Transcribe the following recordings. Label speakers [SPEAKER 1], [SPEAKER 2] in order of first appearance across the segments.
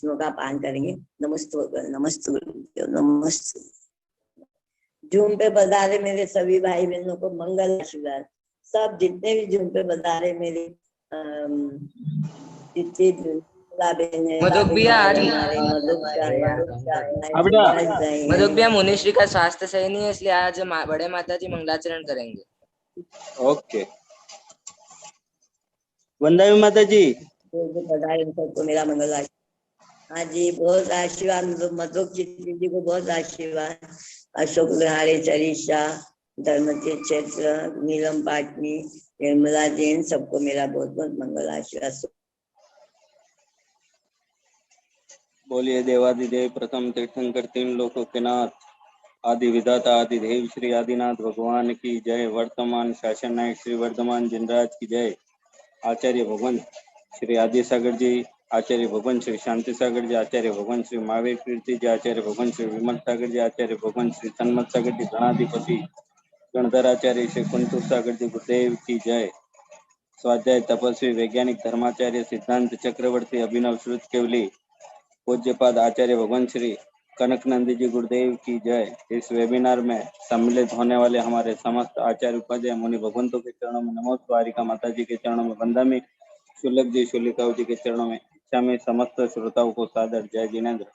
[SPEAKER 1] दर्शनों का पान करेंगे। नमस्तु नमस्तु नमस्तु। जूम पे बधारे मेरे सभी भाई बहनों को मंगल आशीर्वाद। सब जितने भी जूम पे बधारे मेरे
[SPEAKER 2] मधुक भैया मुनिश्री का स्वास्थ्य सही नहीं है, इसलिए आज बड़े माता जी मंगलाचरण करेंगे।
[SPEAKER 3] ओके, वंदना माता जी।
[SPEAKER 1] बधाई सबको मेरा मंगल आशीर्वाद। हाँ जी, बहुत आशीर्वाद। मधुक जी को बहुत आशीर्वाद। अशोक लहारे, चरीशा, धर्मती क्षेत्र, नीलम पाटनी, निर्मला जैन, सबको मेरा बहुत बहुत मंगल आशीर्वाद।
[SPEAKER 3] बोलिए देवादिदेव प्रथम तीर्थंकर तीन लोकों के नाथ आदि विधाता आदिदेव श्री आदिनाथ भगवान की जय। वर्तमान शासन नायक श्री वर्धमान जिनराज की जय। आचार्य भगवान श्री आदि सागर जी, आचार्य भगवान श्री शांति सागर जी, आचार्य भगवान श्री महावीर कीर्ति जी, आचार्य भगवान श्री विमल सागर जी, आचार्य भगवान श्री सन्मत सागर जी, गणाधिपति गणधराचार्य श्री कुंतुर सागर जी गुरुदेव की जय। स्वाध्याय तपस्वी वैज्ञानिक धर्माचार्य सिद्धांत चक्रवर्ती अभिनव श्रुत केवली पूज्यपाद आचार्य भगवान श्री कनकनंदी जी गुरुदेव की जय। इस वेबिनार में सम्मिलित होने वाले हमारे समस्त आचार्य उपाध्याय मुनि भगवंतों के चरणों में नमो। वारिका माता जी के चरणों में वंदना। शुल्लक जी शुलिकाओं जी के चरणों में इच्छा में समस्त श्रोताओं को सादर जय जिनेन्द्र।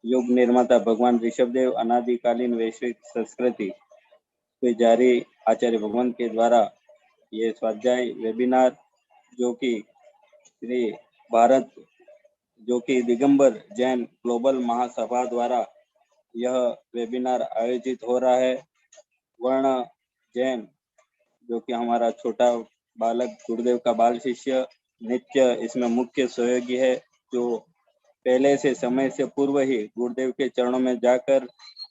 [SPEAKER 3] युग निर्माता भगवान ऋषभदेव अनादिकालीन वैश्विक संस्कृति पे जारी आचार्य भगवान के द्वारा ये स्वाध्याय वेबिनार जो कि श्री भारत जो कि दिगंबर जैन ग्लोबल महासभा द्वारा यह वेबिनार आयोजित हो रहा है। वर्ण जैन जो कि हमारा छोटा बालक गुरुदेव का बाल शिष्य नित्य इसमें मुख्य सहयोगी है, जो पहले से समय से पूर्व ही गुरुदेव के चरणों में जाकर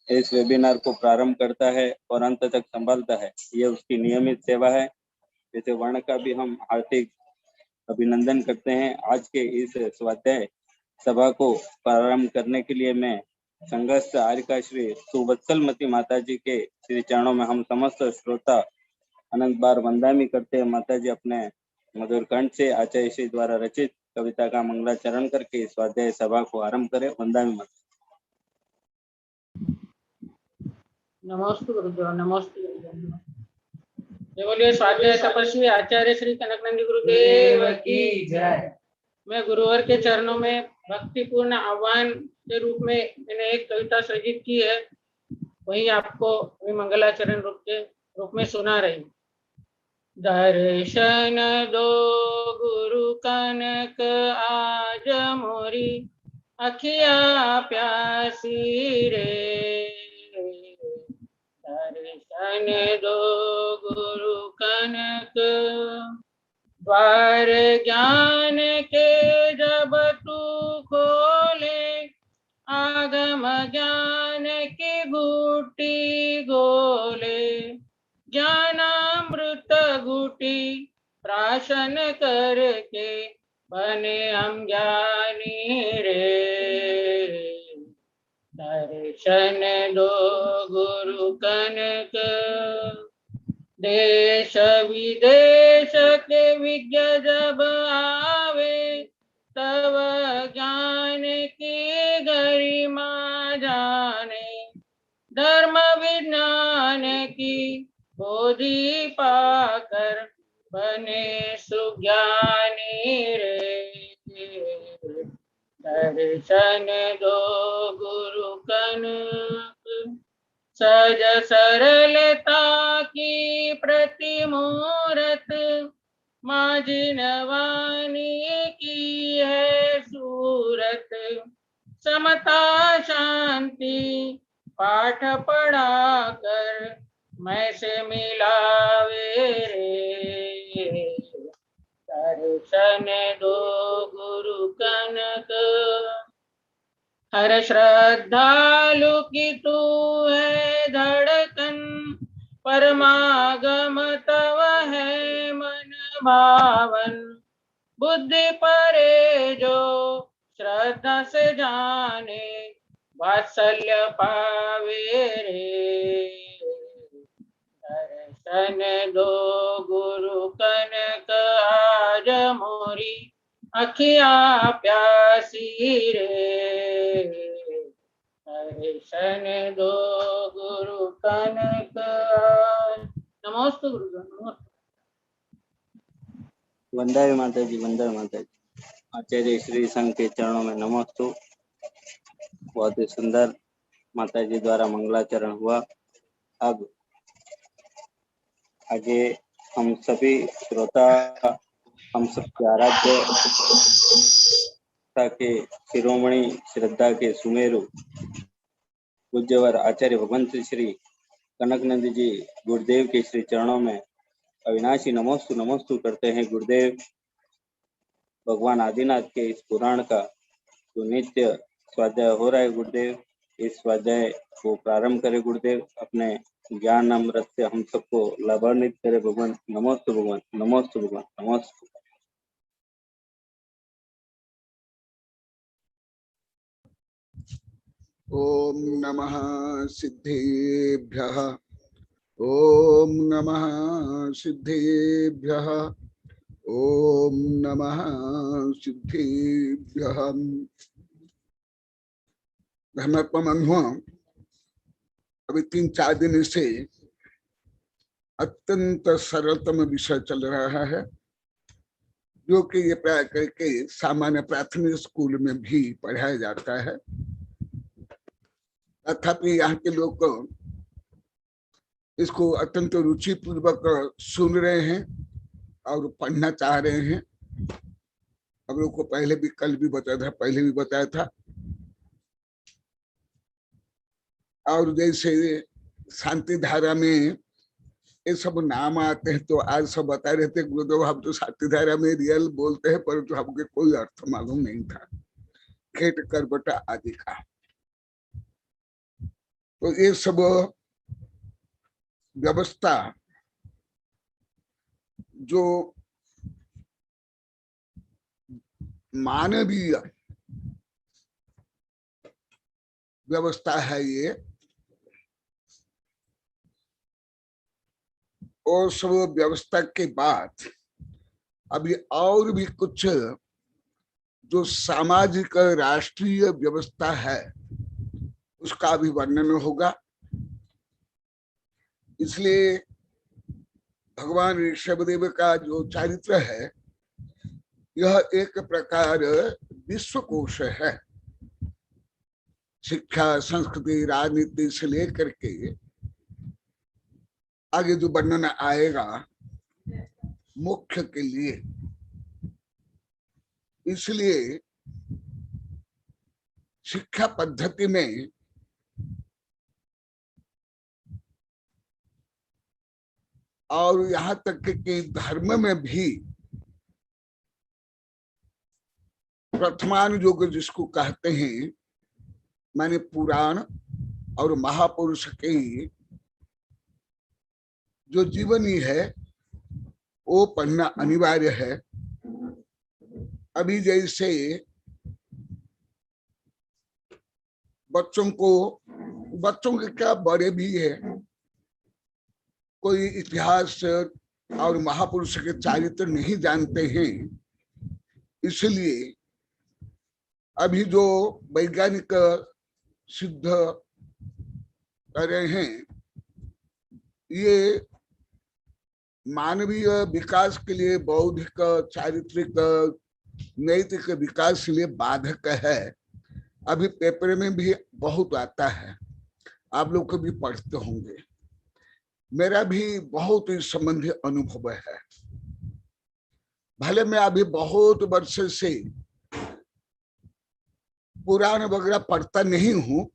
[SPEAKER 3] इस वेबिनार को प्रारंभ करता है और अंत तक संभालता है। यह उसकी नियमित सेवा है। जैसे वर्ण का भी हम हार्दिक अभिनंदन करते हैं। आज के इस स्वाध्याय सभा को प्रारंभ करने के लिए मैं संघस्थ आर्यका श्री सुवत्सलमती माता जी के श्री चरणों में हम समस्त श्रोता अनंत बार वंदना करते हैं। माता जी अपने मधुर कंठ से आचार्य श्री द्वारा रचित कविता का मंगलाचरण करके स्वाध्याय सभा को आरंभ करें। वंदना माता।
[SPEAKER 4] नमस्ते गुरुदेव, नमस्ते गुरुदेव। बोलिए स्वाध्याय तपस्वी आचार्य श्री कनकनंदी गुरुदेव की जय। मैं गुरुवर के चरणों में भक्तिपूर्ण आह्वान के रूप में मैंने एक कविता सृजित की है, वही आपको मंगलाचरण रूप में सुना रही। दर्शन दो गुरु कनक आज मोरी, अखिया प्यासी रे। दर्शन दो गुरु कनक, द्वार ज्ञान के जब तू खोले, आगम ज्ञान की घुटी गोले। ज्ञानामृत घुटी प्राशन करके, बने हम ज्ञानी रे। दर्शन दो गुरु कनक, देश विदेश के विज्ञ जब आवे, तब ज्ञान की गरिमा जाने। धर्म विज्ञान की बोधि पाकर, बने सुज्ञानी रे। दर्शन दो गुरु कनक, सहज सरलता की प्रतिमूरत, माझी नवानी की है सूरत। समता शांति पाठ पढ़ा कर, मैं से मिलावे रे। दर्शन दो गुरु कनक, हर श्रद्धालु की तू है धड़कन, परमागम तव है मन भावन। बुद्धि परे जो श्रद्धा से जाने, वात्सल्य पावे रे। दर्शन दो गुरु कनक आज मोरी, अखिया प्यासी रे। सहने दो गुरु कनक आए। नमोस्तु गुरुदेव, नमोस्तु।
[SPEAKER 3] वंदे माता जी, वंदे माता जी। आचार्य श्री संघ के चरणों में नमोस्तु। बहुत ही सुंदर माता जी द्वारा मंगलाचरण हुआ। अब आगे हम सभी श्रोता, हम सबके आराध्य के शिरोमणि श्रद्धा के सुमेरु पूज्यवर आचार्य भगवंत श्री कनकनंद जी गुरुदेव के श्री चरणों में अविनाशी नमोस्तु नमोस्तु करते हैं। गुरुदेव भगवान आदिनाथ के इस पुराण का जो नित्य स्वाध्याय हो रहा है, गुरुदेव इस स्वाध्याय को प्रारंभ करे। गुरुदेव अपने ज्ञान अमृत से हम सबको लाभान्वित करे। भगवान नमोस्तु, भगवान नमोस्तु, भगवान नमोस्तु।
[SPEAKER 5] ओम नमः सिद्धेभ्यः, ओम नमः सिद्धेभ्यः, ओम नमः सिद्धेभ्यः। धर्मात्मा अभी 3-4 दिन से अत्यंत सरलतम विषय चल रहा है, जो कि ये प्राय करके सामान्य प्राथमिक स्कूल में भी पढ़ाया जाता है। तथापि यहाँ के लोग इसको अत्यंत रुचि पूर्वक सुन रहे हैं और पढ़ना चाह रहे हैं। हम लोग को पहले भी, कल भी बताया था, पहले भी बताया था। और जैसे शांति धारा में ये सब नाम आते हैं, तो आज सब बता रहे थे गुरुदेव हम तो शांति धारा में रियल बोलते हैं, परंतु हमको कोई अर्थ मालूम नहीं था, खेट करबटा आदि का। तो ये सब व्यवस्था जो मानवीय व्यवस्था है, ये और सब व्यवस्था के बाद अभी और भी कुछ जो सामाजिक राष्ट्रीय व्यवस्था है उसका भी वर्णन होगा। इसलिए भगवान ऋषभदेव का जो चरित्र है यह एक प्रकार विश्वकोश है। शिक्षा, संस्कृति, राजनीति से लेकर के आगे जो वर्णन आएगा मुख्य के लिए, इसलिए शिक्षा पद्धति में और यहाँ तक कि धर्म में भी प्रथमानुयोग जिसको कहते हैं, माने पुराण और महापुरुष की जो जीवनी है वो पढ़ना अनिवार्य है। अभी जैसे बच्चों के क्या, बड़े भी है, कोई इतिहास और महापुरुष के चरित्र नहीं जानते हैं। इसलिए अभी जो वैज्ञानिक सिद्ध कर रहे हैं, ये मानवीय विकास के लिए, बौद्धिक, चारित्रिक, नैतिक विकास के लिए बाधक है। अभी पेपर में भी बहुत आता है, आप लोग कभी पढ़ते होंगे। मेरा भी बहुत इस संबंधी अनुभव है। भले मैं अभी बहुत वर्ष से पुराण वगैरह पढ़ता नहीं हूँ,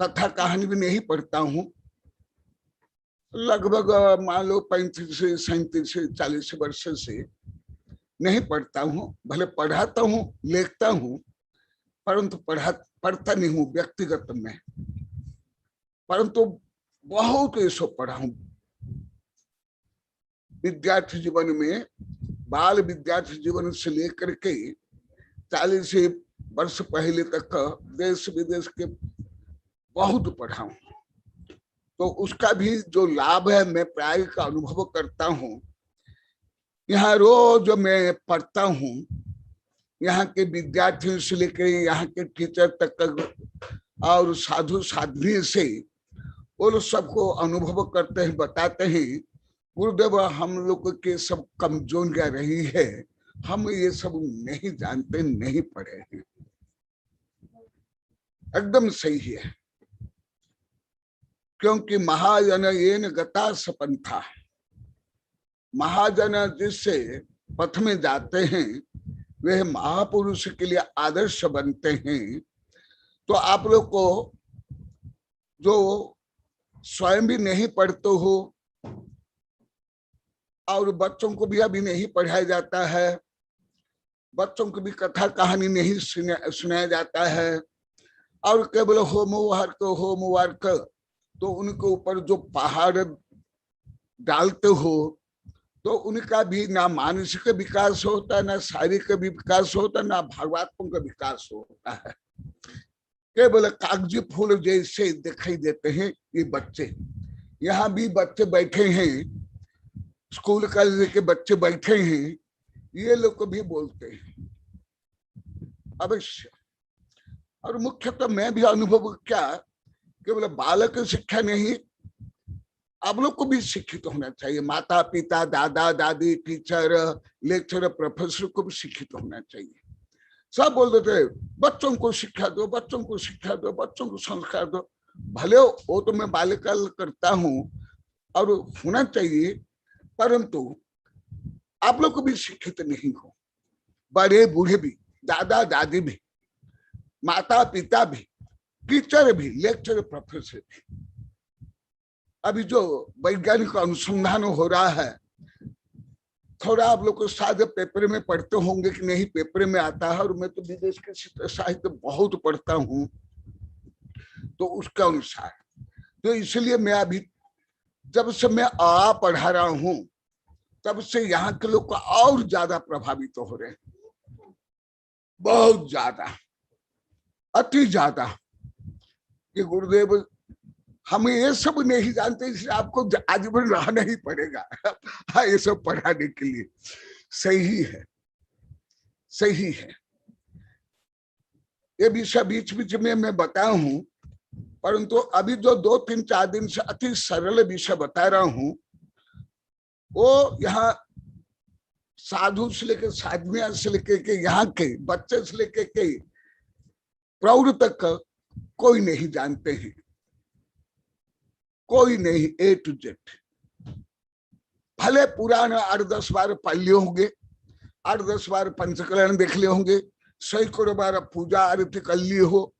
[SPEAKER 5] कथा कहानी भी नहीं पढ़ता हूँ। लगभग मान लो 35 से 37 से 40 वर्ष से नहीं पढ़ता हूँ। भले पढ़ाता हूँ, लिखता हूँ, परंतु पढ़ता नहीं हूँ व्यक्तिगत में। परंतु बहुत ऐसा पढ़ा हूँ विद्यार्थी जीवन में, बाल विद्यार्थी जीवन से लेकर के 40 वर्ष पहले तक देश विदेश के बहुत पढ़ा हूँ। तो उसका भी जो लाभ है मैं प्राय का अनुभव करता हूँ। यहाँ रोज मैं पढ़ता हूँ, यहाँ के विद्यार्थियों से लेकर यहाँ के टीचर तक और साधु साध्वी से वो लोग सबको अनुभव करते हैं, बताते हैं गुरुदेव हम लोग के सब कमजोरियां रही है, हम ये सब नहीं जानते, नहीं पढ़े हैं। एकदम सही है, क्योंकि महाजन येन गता सपंथा, महाजन जिससे पथ में जाते हैं वे महापुरुष के लिए आदर्श बनते हैं। तो आप लोग को जो स्वयं भी नहीं पढ़ते हो और बच्चों को भी अभी नहीं पढ़ाया जाता है, बच्चों को भी कथा कहानी नहीं सुनाया जाता है, और केवल होमवर्क तो उनके ऊपर जो पहाड़ डालते हो तो उनका भी ना मानसिक विकास होता है, ना शारीरिक विकास होता है, ना भावात्मक विकास होता है। केवल कागजी फूल जैसे दिखाई देते हैं ये बच्चे। यहाँ भी बच्चे बैठे हैं, स्कूल कॉलेज के बच्चे बैठे हैं, ये लोग को भी बोलते हैं अवश्य। और मुख्यतः मैं भी अनुभव क्या, केवल बालक शिक्षा नहीं, आप लोग को भी शिक्षित होना चाहिए। माता पिता, दादा दादी, टीचर, लेक्चर, प्रोफेसर को भी शिक्षित होना चाहिए। सब बोल देते बच्चों को शिक्षा दो, बच्चों को शिक्षा दो, बच्चों को संस्कार दो। भले वो तो मैं बाल्यकाल करता हूँ और होना चाहिए, परंतु आप लोग को भी शिक्षित नहीं हो, बड़े बूढ़े भी, दादा दादी भी, माता पिता भी, टीचर भी, लेक्चर, प्रोफेसर भी। अभी जो वैज्ञानिक अनुसंधान हो रहा है, थोड़ा आप लोग को शायद पेपर में पढ़ते होंगे कि नहीं, पेपर में आता है, और मैं तो विदेश के साहित्य बहुत पढ़ता हूँ, तो उसके अनुसार तो इसलिए मैं अभी जब से मैं आ पढ़ा रहा हूँ तब से यहाँ के लोग और ज्यादा प्रभावित हो रहे हैं, बहुत ज्यादा, अति ज्यादा, कि गुरुदेव हम ये सब नहीं जानते, इसलिए आपको आजीवन रहना ही पड़ेगा हाँ, ये सब पढ़ाने के लिए। सही है, सही है। ये विषय बीच बीच में मैं बताया हूं, परंतु अभी जो 2-3-4 दिन से अति सरल विषय बता रहा हूं, वो यहाँ साधु से लेकर साधविया से लेकर के यहाँ के बच्चे से लेकर के प्रौढ़ तक कोई नहीं जानते हैं, कोई नहीं, A to Z। भले पुराना 8-10 बार पढ़ लिए होंगे, 8-10 बार पंचकरण देख लिए होंगे, सैकड़ों बार पूजा आरती कर लिए हो,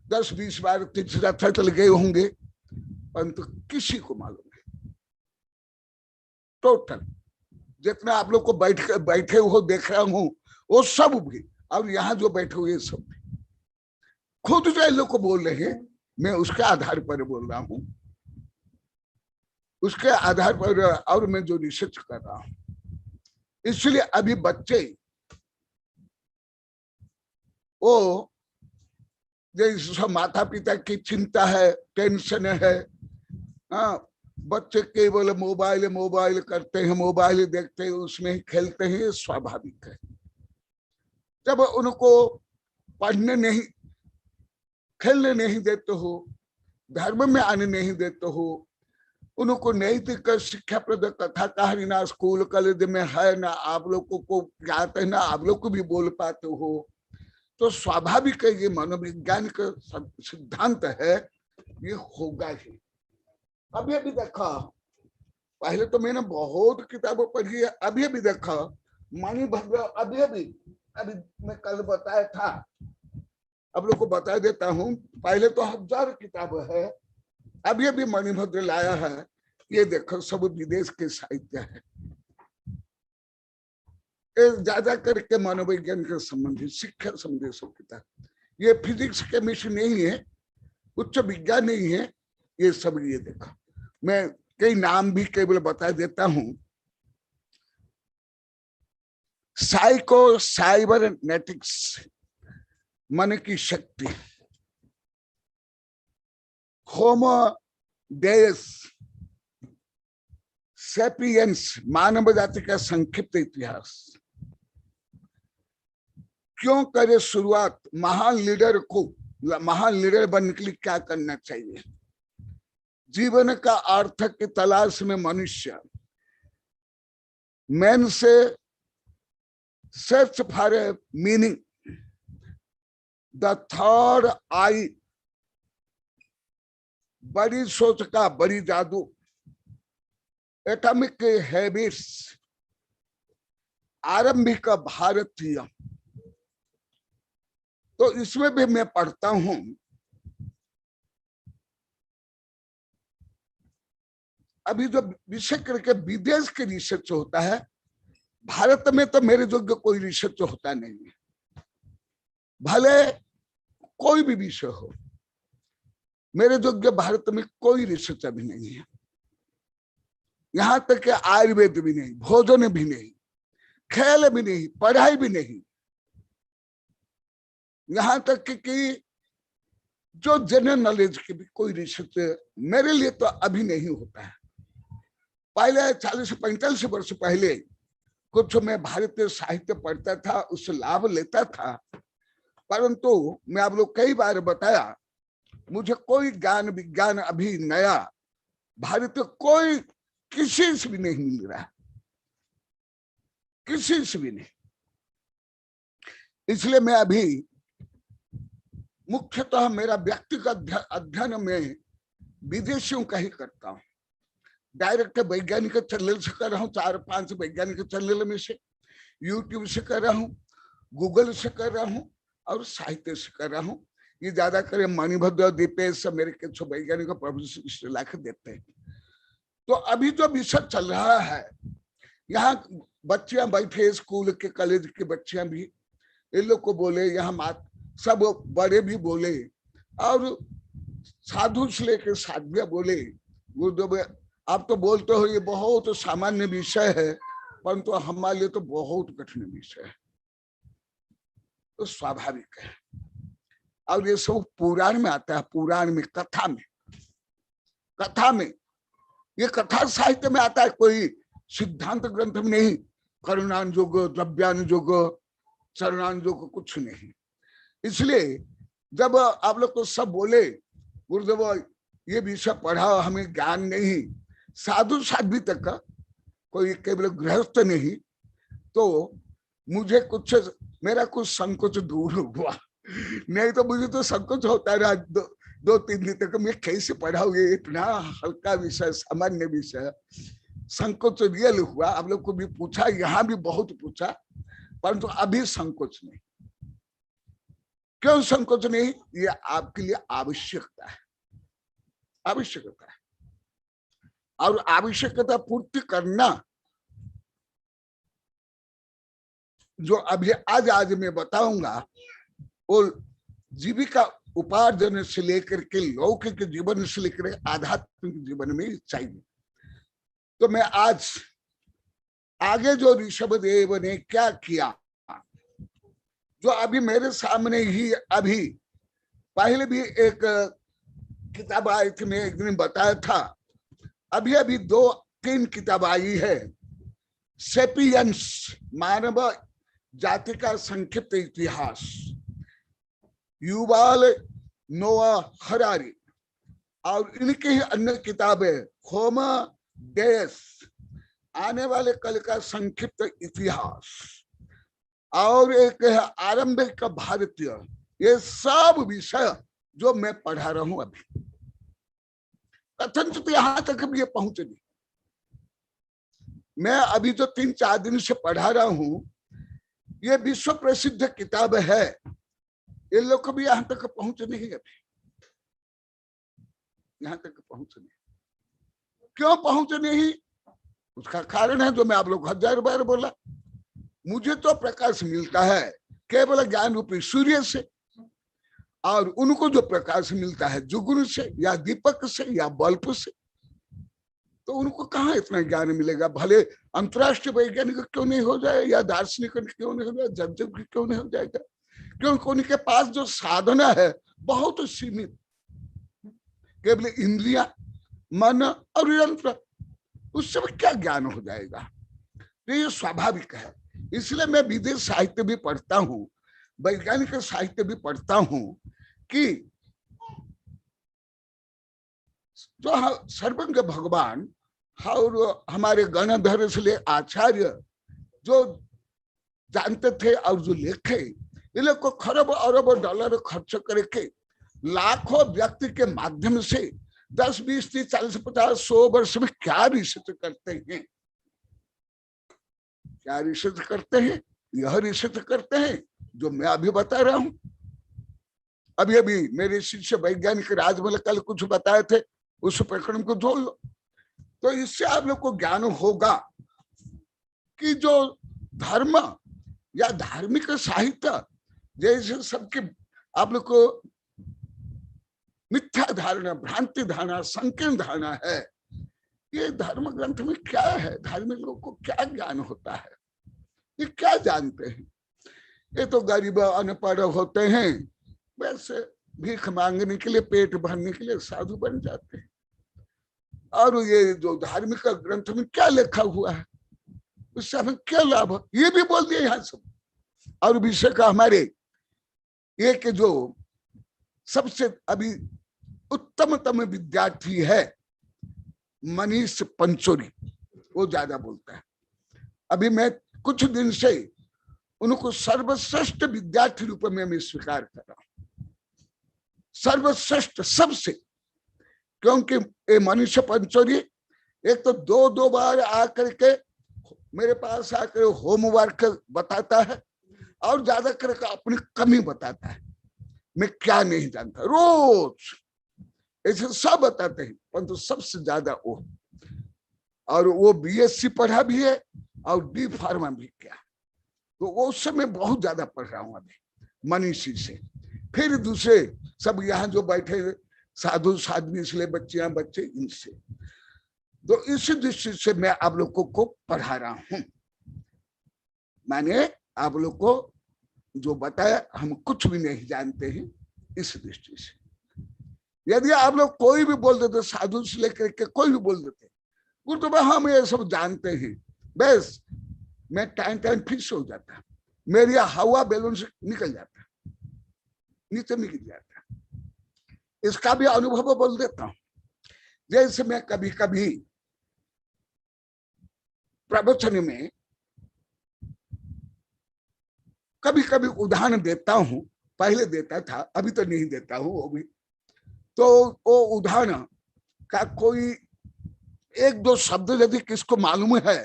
[SPEAKER 5] 10-20 बार तीर्थ चल गए होंगे, परंतु किसी को मालूम नहीं। टोटल जितना आप लोग को बैठे हो देख रहा हूं, वो सब भी, और यहाँ जो बैठे हुए सब भी खुद जो लोग को बोल रहे हैं, मैं उसके आधार पर बोल रहा हूं, उसके आधार पर, और मैं जो रिसर्च कर रहा हूं। इसलिए अभी बच्चे वो जैसे माता पिता की चिंता है, टेंशन है, हाँ, बच्चे केवल मोबाइल करते हैं, मोबाइल देखते हैं, उसमें ही खेलते हैं, स्वाभाविक है। जब उनको पढ़ने नहीं, खेलने नहीं देते हो, धर्म में आने नहीं देते हो, उनको नैतिक शिक्षा प्रद कथा कहानी ना स्कूल कॉलेज में है, ना आप लोग को जाते हैं, ना आप लोग को भी बोल पाते हो, तो स्वाभाविक है, ये मनोविज्ञान का सिद्धांत है, ये होगा ही। अभी अभी देखा, पहले तो मैंने बहुत किताबें पढ़ी है, अभी अभी देखा मणिभद्र, अभी मैं कल बताया था, अब लोग को बता देता हूँ, पहले तो 1000 किताब है, अभी अभी मणिभद्र लाया है, ये देखो सब विदेश के साहित्य है, ज्यादा करके मनोविज्ञान के संबंधित शिक्षा संदेशों किताब। ये फिजिक्स केमिस्ट्री नहीं है, उच्च विज्ञान नहीं है, ये सब ये देखो। मैं कई नाम भी केवल बता देता हूं, साइको साइबरनेटिक्स, मन की शक्ति, होमो डेयस सेपियंस, मानव जाति का संक्षिप्त इतिहास, क्यों करे शुरुआत महान लीडर को महान लीडर बनने के लिए क्या करना चाहिए। जीवन का अर्थ की तलाश में मनुष्य मैन से search for a meaning, the third eye, बड़ी सोच का बड़ी जादू, एटॉमिक हैबिट्स, आरंभिक भारतीय। तो इसमें भी मैं पढ़ता हूं अभी जो विषय करके विदेश के रिसर्च होता है, भारत में तो मेरे योग्य कोई रिसर्च होता नहीं है। भले कोई भी विषय हो, मेरे योग्य भारत में कोई रिसर्च अभी नहीं है। यहां तक कि आयुर्वेद भी नहीं, भोजन भी नहीं, खेल भी नहीं, पढ़ाई भी नहीं, यहां तक कि जो जनरल नॉलेज की भी कोई रिसर्च मेरे लिए तो अभी नहीं होता है। पहले 40-45 वर्ष पहले कुछ मैं भारतीय साहित्य पढ़ता था, उससे लाभ लेता था, परंतु मैं आप लोग कई बार बताया, मुझे कोई ज्ञान विज्ञान अभी नया भारतीय कोई किसी से भी नहीं मिल रहा, किसी से भी नहीं। इसलिए मैं अभी मुख्यतः मेरा व्यक्तिगत अध्ययन में विदेशियों का ही करता हूं। डायरेक्ट वैज्ञानिक चैनल से कर रहा हूँ, 4-5 वैज्ञानिक चैनल में से, यूट्यूब से कर रहा हूँ, गूगल से कर रहा हूँ और साहित्य से कर रहा हूँ। ये ज्यादा करे मणिभद्र, दीपेश, मेरे के वैज्ञानिक प्रोफेसर लाख देते हैं। तो अभी जो विषय चल रहा है, यहाँ बच्चियां बैठे, स्कूल के कॉलेज के बच्चियां भी, इन लोग को बोले, यहाँ सब बड़े भी बोले और साधु से लेकर साध्विया बोले, गुरुदेव आप तो बोलते हो ये बहुत सामान्य विषय है, परंतु हमारे लिए तो बहुत कठिन विषय है। तो स्वाभाविक है। और ये सब पुराण में आता है, पुराण में, कथा में, कथा में, ये कथा साहित्य में आता है, कोई सिद्धांत ग्रंथ में नहीं। करुणानुयोग, द्रव्यानुयोग, चरणानुयोग कुछ नहीं। इसलिए जब आप लोग को सब बोले गुरुदेव ये विषय पढ़ा, हमें ज्ञान नहीं, साधु साध्वी तक का कोई केवल गृहस्थ नहीं, तो मुझे कुछ, मेरा कुछ संकोच दूर हुआ। नहीं तो मुझे तो संकोच होता रहा 2-3 दिन तक, मैं कैसे पढ़ाऊंगी इतना हल्का विषय, सामान्य विषय। संकोच रियल हुआ। आप लोग को भी पूछा, यहाँ भी बहुत पूछा, परंतु अभी संकोच नहीं। क्यों संकोच नहीं? ये आपके लिए आवश्यकता है, आवश्यकता है। और आवश्यकता पूर्ति करना जो अभी आज मैं बताऊंगा, वो जीविका उपार्जन से लेकर के लौकिक जीवन से लेकर आध्यात्मिक जीवन में चाहिए। तो मैं आज आगे जो ऋषभदेव ने क्या किया, जो अभी मेरे सामने ही, अभी पहले भी एक किताब आई थी, मैं एक दिन बताया था, अभी अभी 2-3 किताब आई है। सेपियंस, मानव जाति का संक्षिप्त इतिहास, युवाल नोआ हरारी, और इनकी ही अन्य किताबें, होमो डेस, आने वाले कल का संक्षिप्त इतिहास, और एक है आरंभिक भारतीय। ये सब विषय जो मैं पढ़ा रहा हूं अभी, कथनचित यहां तक भी ये पहुंचे नहीं। मैं अभी जो 3-4 दिन से पढ़ा रहा हूं, ये विश्व प्रसिद्ध किताब है, ये लोग भी यहां तक पहुंच नहीं, अभी यहां तक पहुंच नहीं। क्यों पहुंच नहीं? उसका कारण है जो मैं आप लोग 1000 बार बोला, मुझे तो प्रकाश मिलता है केवल ज्ञान रूपी सूर्य से, और उनको जो प्रकाश मिलता है जुगनू से या दीपक से या बल्ब से, तो उनको कहाँ इतना ज्ञान मिलेगा? भले अंतरराष्ट्रीय वैज्ञानिक क्यों नहीं हो जाए, या दार्शनिक क्यों नहीं हो जाए, जब क्यों नहीं हो जाएगा? क्योंकि उनके पास जो साधना है बहुत सीमित, केवल इंद्रिया, मन और यंत्र, उससे क्या ज्ञान हो जाएगा? तो ये स्वाभाविक है। इसलिए मैं विदेश साहित्य भी पढ़ता हूँ, वैज्ञानिक साहित्य भी पढ़ता हूँ, कि जो सर्वज्ञ भगवान और हमारे गणधर इसलिए आचार्य जो जानते थे और जो लिखे, इन लोग को खरब अरब डॉलर खर्च करके लाखों व्यक्ति के माध्यम से 10, 20, 30, 40, 50, 100 वर्ष में क्या रिसर्च करते हैं, क्या रिसर्च करते हैं? यह रिसर्च करते हैं जो मैं अभी बता रहा हूं। अभी अभी मेरे शिष्य वैज्ञानिक राजमल कल कुछ बताए थे, उस प्रकरण को जोड़ लो, तो इससे आप लोग को ज्ञान होगा कि जो धर्म या धार्मिक साहित्य जैसे सबके आप लोग को मिथ्या धारणा, भ्रांति धारणा, संकीर्ण धारणा है, ये धर्म ग्रंथ में क्या है? धार्मिक लोगों को क्या ज्ञान होता है? ये क्या जानते हैं? ये तो गरीब अनपढ़ होते हैं, वैसे भीख मांगने के लिए, पेट भरने के लिए साधु बन जाते हैं। और ये जो धार्मिक ग्रंथ में क्या लिखा हुआ है, उससे हमें क्या लाभ? ये भी बोल दिए यहाँ सब। और विषय का हमारे एक जो सबसे अभी उत्तमतम विद्यार्थी है मनीष पंचोरी, वो ज्यादा बोलता है। अभी मैं कुछ दिन से उनको सर्वश्रेष्ठ विद्यार्थी रूप में मैं स्वीकार कर रहा हूं, सर्वश्रेष्ठ सबसे। क्योंकि ये मनीष पंचोरी एक तो दो बार आकर के मेरे पास आकर होमवर्क बताता है और ज्यादा करके अपनी कमी बताता है, मैं क्या नहीं जानता, रोज ऐसे सब बताते हैं, परंतु सबसे ज्यादा वो। और वो बीएससी पढ़ा भी है और डी फार्मा भी किया, तो वो उससे मैं बहुत ज्यादा पढ़ रहा हूँ अभी मनीषी से। फिर दूसरे सब यहाँ जो बैठे साधु साध्वी, इसलिए बच्चियां बच्चे, इनसे। तो इस दृष्टि से मैं आप लोगों को पढ़ा रहा हूं। मैंने आप लोग को जो बताया, हम कुछ भी नहीं जानते हैं इस दृष्टि से। यदि आप लोग कोई भी बोल देते, साधु से लेकर के कोई भी बोल देते, गुरुदेव हम ये सब जानते हैं, बस मैं टाइम फिक्स हो जाता, मेरी हवा बैलून से निकल जाता, नीचे निकल जाता। इसका भी अनुभव बोल देता हूं। जैसे मैं कभी कभी प्रवचन में कभी कभी उदाहरण देता हूं, पहले देता था, अभी तो नहीं देता हूं वो भी। तो वो उदाहरण का कोई एक दो शब्द यदि किसको मालूम है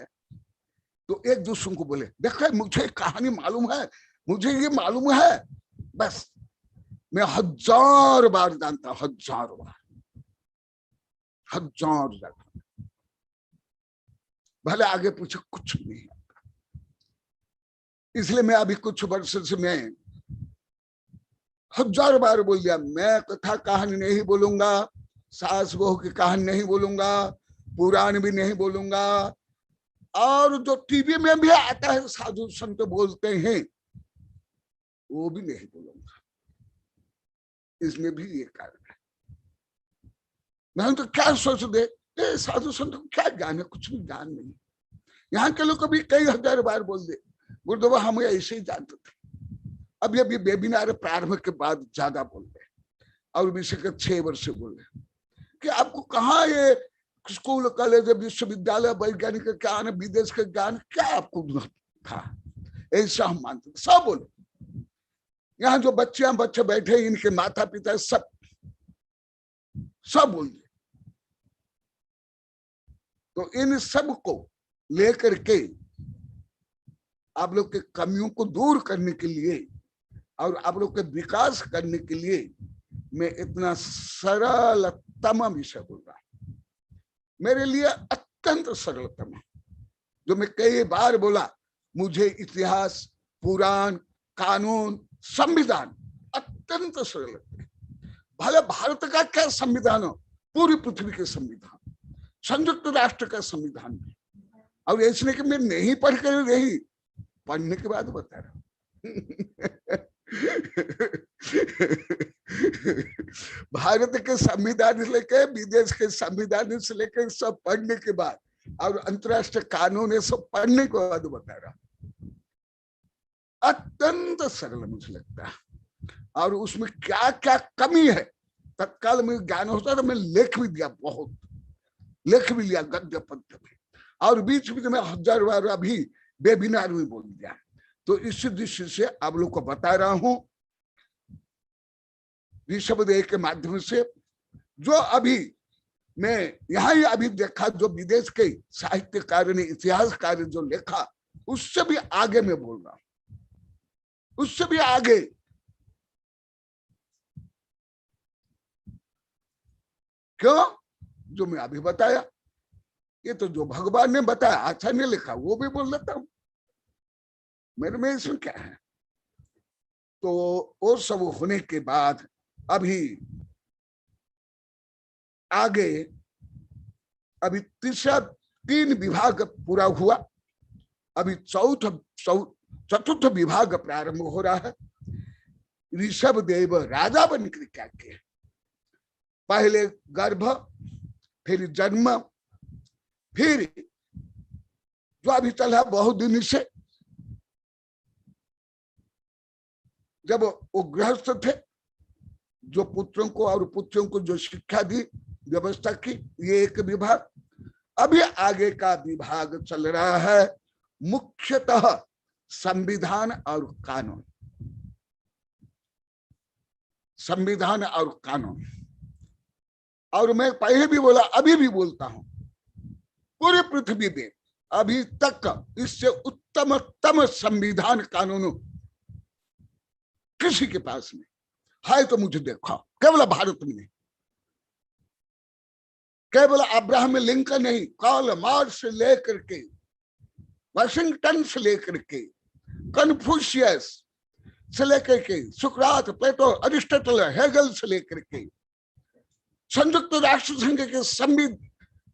[SPEAKER 5] तो एक दूसरे को बोले, देखो मुझे कहानी मालूम है, मुझे ये मालूम है, बस मैं 1000 बार जानता हूं, 1000 बार, 1000 बार। भले आगे पूछे कुछ नहीं आता। इसलिए मैं अभी कुछ वर्ष से मैं 1000 बार बोल दिया, मैं कथा कहानी नहीं बोलूंगा, सास बहू की कहानी नहीं बोलूंगा, पुराण भी नहीं बोलूंगा, और जो टीवी में भी आता है साधु संत बोलते हैं वो भी नहीं बोलूंगा। इसमें भी ये कारण है। मैं तो क्या सोच दे, साधु संत को क्या ज्ञान है? कुछ भी ज्ञान नहीं। यहाँ के लोग कभी कई 1000 बार बोल दे, गुरुदेव हम ऐसे ही जानते थे। अभी अभी वेबिनार प्रारंभ के बाद ज्यादा बोल रहे, और विषय के 6 वर्ष से बोल रहे कि आपको कहाँ ये स्कूल, कॉलेज, विश्वविद्यालय, वैज्ञानिक ज्ञान, विदेश का ज्ञान क्या आपको था? ऐसा हम मानते, सब बोले। यहाँ जो बच्चे बैठे, इनके माता पिता सब बोल दिए। तो इन सब को लेकर के आप लोग के कमियों को दूर करने के लिए और आप लोग के विकास करने के लिए मैं इतना सरलतम विषय बोल रहा हूं। मेरे लिए अत्यंत सरलतम, जो मैं कई बार बोला, मुझे इतिहास, पुराण, कानून, संविधान अत्यंत सरल लगते हैं। भले भारत का क्या संविधान हो, पूरी पृथ्वी के संविधान, संयुक्त राष्ट्र का संविधान भी, और इसलिए कि मैं नहीं पढ़ कर रही, पढ़ने के बाद बता रहा हूं। भारत के संविधान से लेकर विदेश के संविधान से लेकर सब पढ़ने के बाद, और अंतरराष्ट्रीय कानून सब पढ़ने के बाद बता रहा हूं। अत्यंत सरल मुझे लगता है। और उसमें क्या क्या कमी है तत्काल में ज्ञान होता है। तो मैं लिख भी दिया, बहुत लिख भी लिया गद्य पद्य में, और बीच बीच में 1000 बार अभी वेबिनार भी बोल दिया। तो इस दृष्टि से आप लोग को बता रहा हूं ऋषभदेव के माध्यम से, जो अभी मैं यहाँ ही अभी देखा, जो विदेश के साहित्यकार ने इतिहासकार जो लिखा, उससे भी आगे मैं बोल रहा हूं, उससे भी आगे। क्यों? जो मैं अभी बताया, ये तो जो भगवान ने बताया, अच्छा नहीं लिखा, वो भी बोल लेता हूं, मेरे में इसमें क्या है। तो वो सब होने के बाद अभी आगे, अभी तीसरा 3 विभाग पूरा हुआ, अभी चतुर्थ विभाग प्रारंभ हो रहा है। ऋषभदेव राजा बनकर क्या किया, पहले गर्भ, फिर जन्म, फिर जो अभी चला बहुत दिन से, जब वो गृहस्थ थे, जो पुत्रों को और पुत्रियों को जो शिक्षा दी, व्यवस्था की, ये एक विभाग। अभी आगे का विभाग चल रहा है मुख्यतः संविधान और कानून, संविधान और कानून। और मैं पहले भी बोला, अभी भी बोलता हूं, पूरी पृथ्वी में अभी तक इससे उत्तमतम संविधान कानून किसी के पास नहीं है। तो मुझे देखा, केवल भारत में नहीं, केवल अब्राहम लिंकन नहीं, कार्ल मार्क्स से लेकर के, वाशिंगटन से लेकर के, कन्फ्यूशियस से लेकर के, सुकरात, प्लेटो, अरिस्टोटल, हेगल से लेकर के, संयुक्त राष्ट्र संघ के संविधान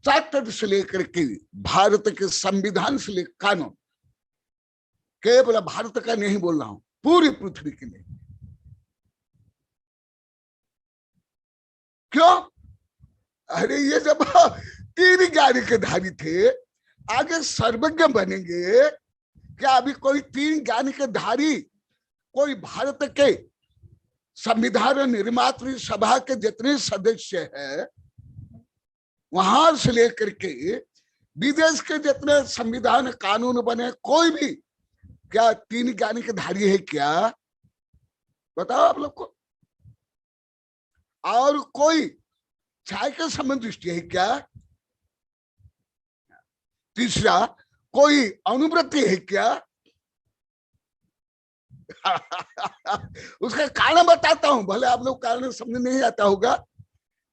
[SPEAKER 5] चार्टर से लेकर के, भारत के संविधान से लेकर कानून, केवल भारत का नहीं बोल रहा हूं, पूरी पृथ्वी के लिए। क्यों? अरे ये जब 3 ज्ञान के धारी थे, आगे सर्वज्ञ बनेंगे क्या? अभी कोई 3 ज्ञान के धारी, कोई भारत के संविधान निर्मात्री सभा के जितने सदस्य हैं, वहां से लेकर के विदेश के जितने संविधान कानून बने, कोई भी क्या 3 ज्ञान के धारी है क्या? बताओ आप लोग को। और कोई छाया के संबंध दृष्टि है क्या? तीसरा, कोई अनुवृत्ति है क्या? उसका कारण बताता हूं, भले आप लोग कारण समझ नहीं आता होगा।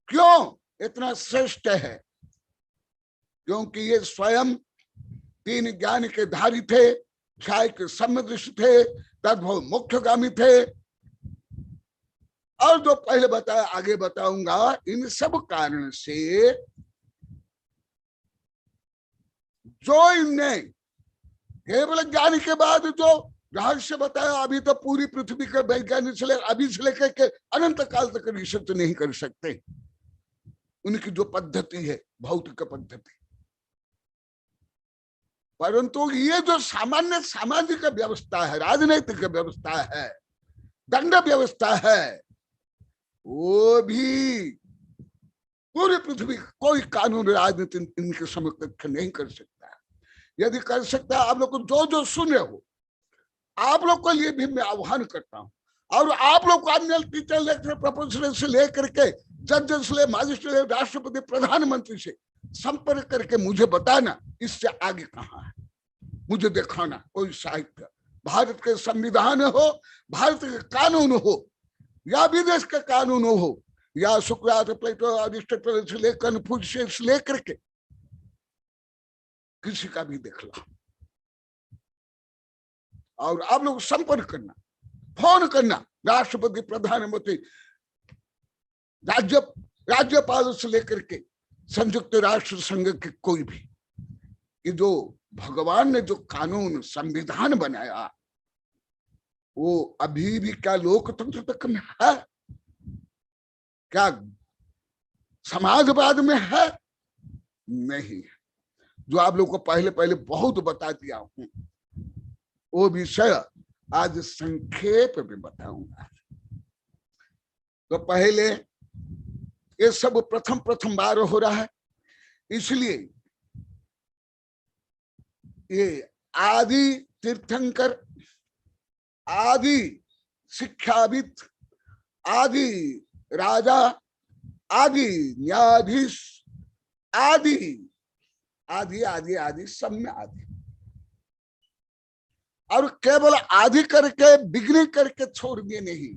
[SPEAKER 5] क्यों इतना श्रेष्ठ है? क्योंकि ये स्वयं 3 ज्ञान के धारी थे, छाया के समदृष्ट थे, तद्भव मुख्यगामी थे। और जो पहले बताया, आगे बताऊंगा, इन सब कारण से जो इनने केवल ज्ञान के बाद जो रहस्य बताया, अभी तो पूरी पृथ्वी के वैज्ञानिक से अभी से लेकर के अनंत काल तक रिसर्च नहीं कर सकते। उनकी जो पद्धति है, भौतिक पद्धति, परंतु ये जो सामान्य सामाजिक व्यवस्था है, राजनीतिक व्यवस्था है, दंड व्यवस्था है, वो भी पूरी पृथ्वी कोई कानून राजनीति इनके समकक्ष नहीं कर सकता। यदि कर सकता है, आप लोग को जो जो सुन रहे हो, आप लोग के लिए भी मैं आह्वान करता हूं। और आप लोग को अन्य टीचर, लेक्चर, प्रोफेसर से लेकर के जज से, मजिस्ट्रेट, राष्ट्रपति, प्रधानमंत्री से संपर्क करके मुझे बताना इससे आगे कहाँ है। मुझे दिखाना कोई साहित्य, भारत के संविधान हो, भारत के कानून हो, या विदेश का कानून हो, या सुकरात, प्लेटो, अरिस्टोटल से लेकर कन्फ्यूशियस से लेकर के किसी का भी देख लो। और आप लोग संपर्क करना, फोन करना, राष्ट्रपति, प्रधानमंत्री, राज्यपाल से लेकर के संयुक्त राष्ट्र संघ के कोई भी, कि जो भगवान ने जो कानून संविधान बनाया, वो अभी भी क्या लोकतंत्र तक में है? क्या समाजवाद में है? नहीं। जो आप लोग को पहले पहले बहुत बता दिया हूं, वो विषय आज संक्षेप में बताऊंगा। तो पहले ये सब प्रथम बार हो रहा है, इसलिए ये आदि तीर्थंकर, आदि शिक्षाविद, आदि राजा, आदि न्यायाधीश, आदि आदि आदि आदि सब में आदि, और केवल आदि करके बिगड़ी करके छोड़ दिए नहीं,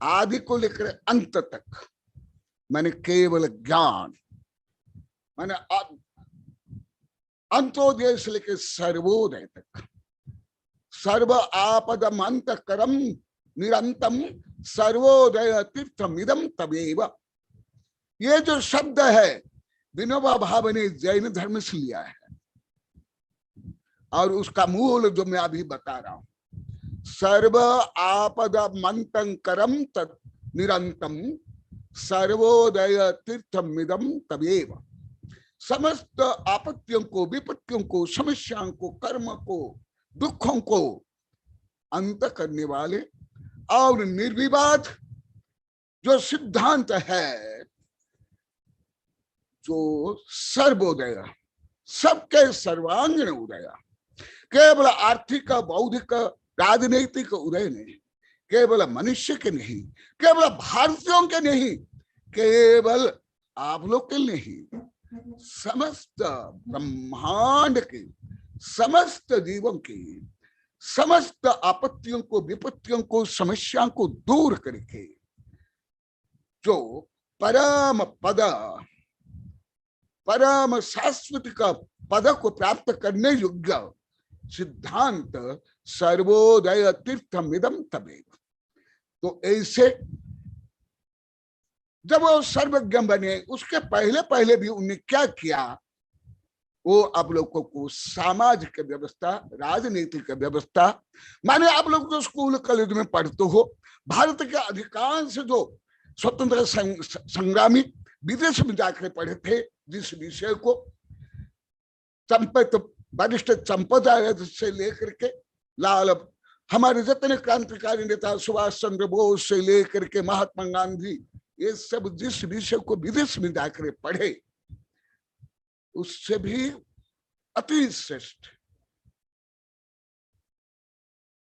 [SPEAKER 5] आदि को लेकर अंत तक, मैंने केवल ज्ञान, मैंने अंत्योदय से लेकर सर्वोदय तक, सर्व आपदम अंत करम निरंतम सर्वोदय तीर्थम इदम तवेव। ये जो शब्द है विनोबा भावे ने जैन धर्म से लिया है, और उसका मूल जो मैं अभी बता रहा हूं, सर्व आपदमंतं करम तत् निरंतम सर्वोदय तीर्थमिदम तवेव। समस्त आपत्तियों को, विपत्तियों को, समस्याओं को, कर्म को, दुखों को अंत करने वाले और निर्विवाद जो सिद्धांत है, जो सर्वोदय, सबके सर्वांगीण उदय, केवल आर्थिक, बौद्धिक, राजनीतिक उदय नहीं, केवल मनुष्य के नहीं, केवल भारतीयों के नहीं, केवल आप लोग के नहीं, समस्त ब्रह्मांड के, समस्त जीवों की, समस्त आपत्तियों को, विपत्तियों को, समस्याओं को दूर करके जो परम पद, परम शाश्वत का पद को प्राप्त करने योग्य सिद्धांत सर्वोदय तीर्थमिदम तवेव। तो ऐसे जब वो सर्वज्ञ बने, उसके पहले पहले भी उन्हें क्या किया, वो आप लोगों को सामाजिक व्यवस्था, राजनीतिक व्यवस्था, माने आप लोग जो स्कूल कॉलेज में पढ़ते हो, भारत के अधिकांश जो स्वतंत्र संग्रामी विदेश में जाकर पढ़े थे, जिस विषय को चंपत, वरिष्ठ चंपत से लेकर के लाल, हमारे जितने क्रांतिकारी नेता सुभाष चंद्र बोस से लेकर के महात्मा गांधी, ये सब जिस विषय को विदेश में जाकर पढ़े, उससे भी अति श्रेष्ठ,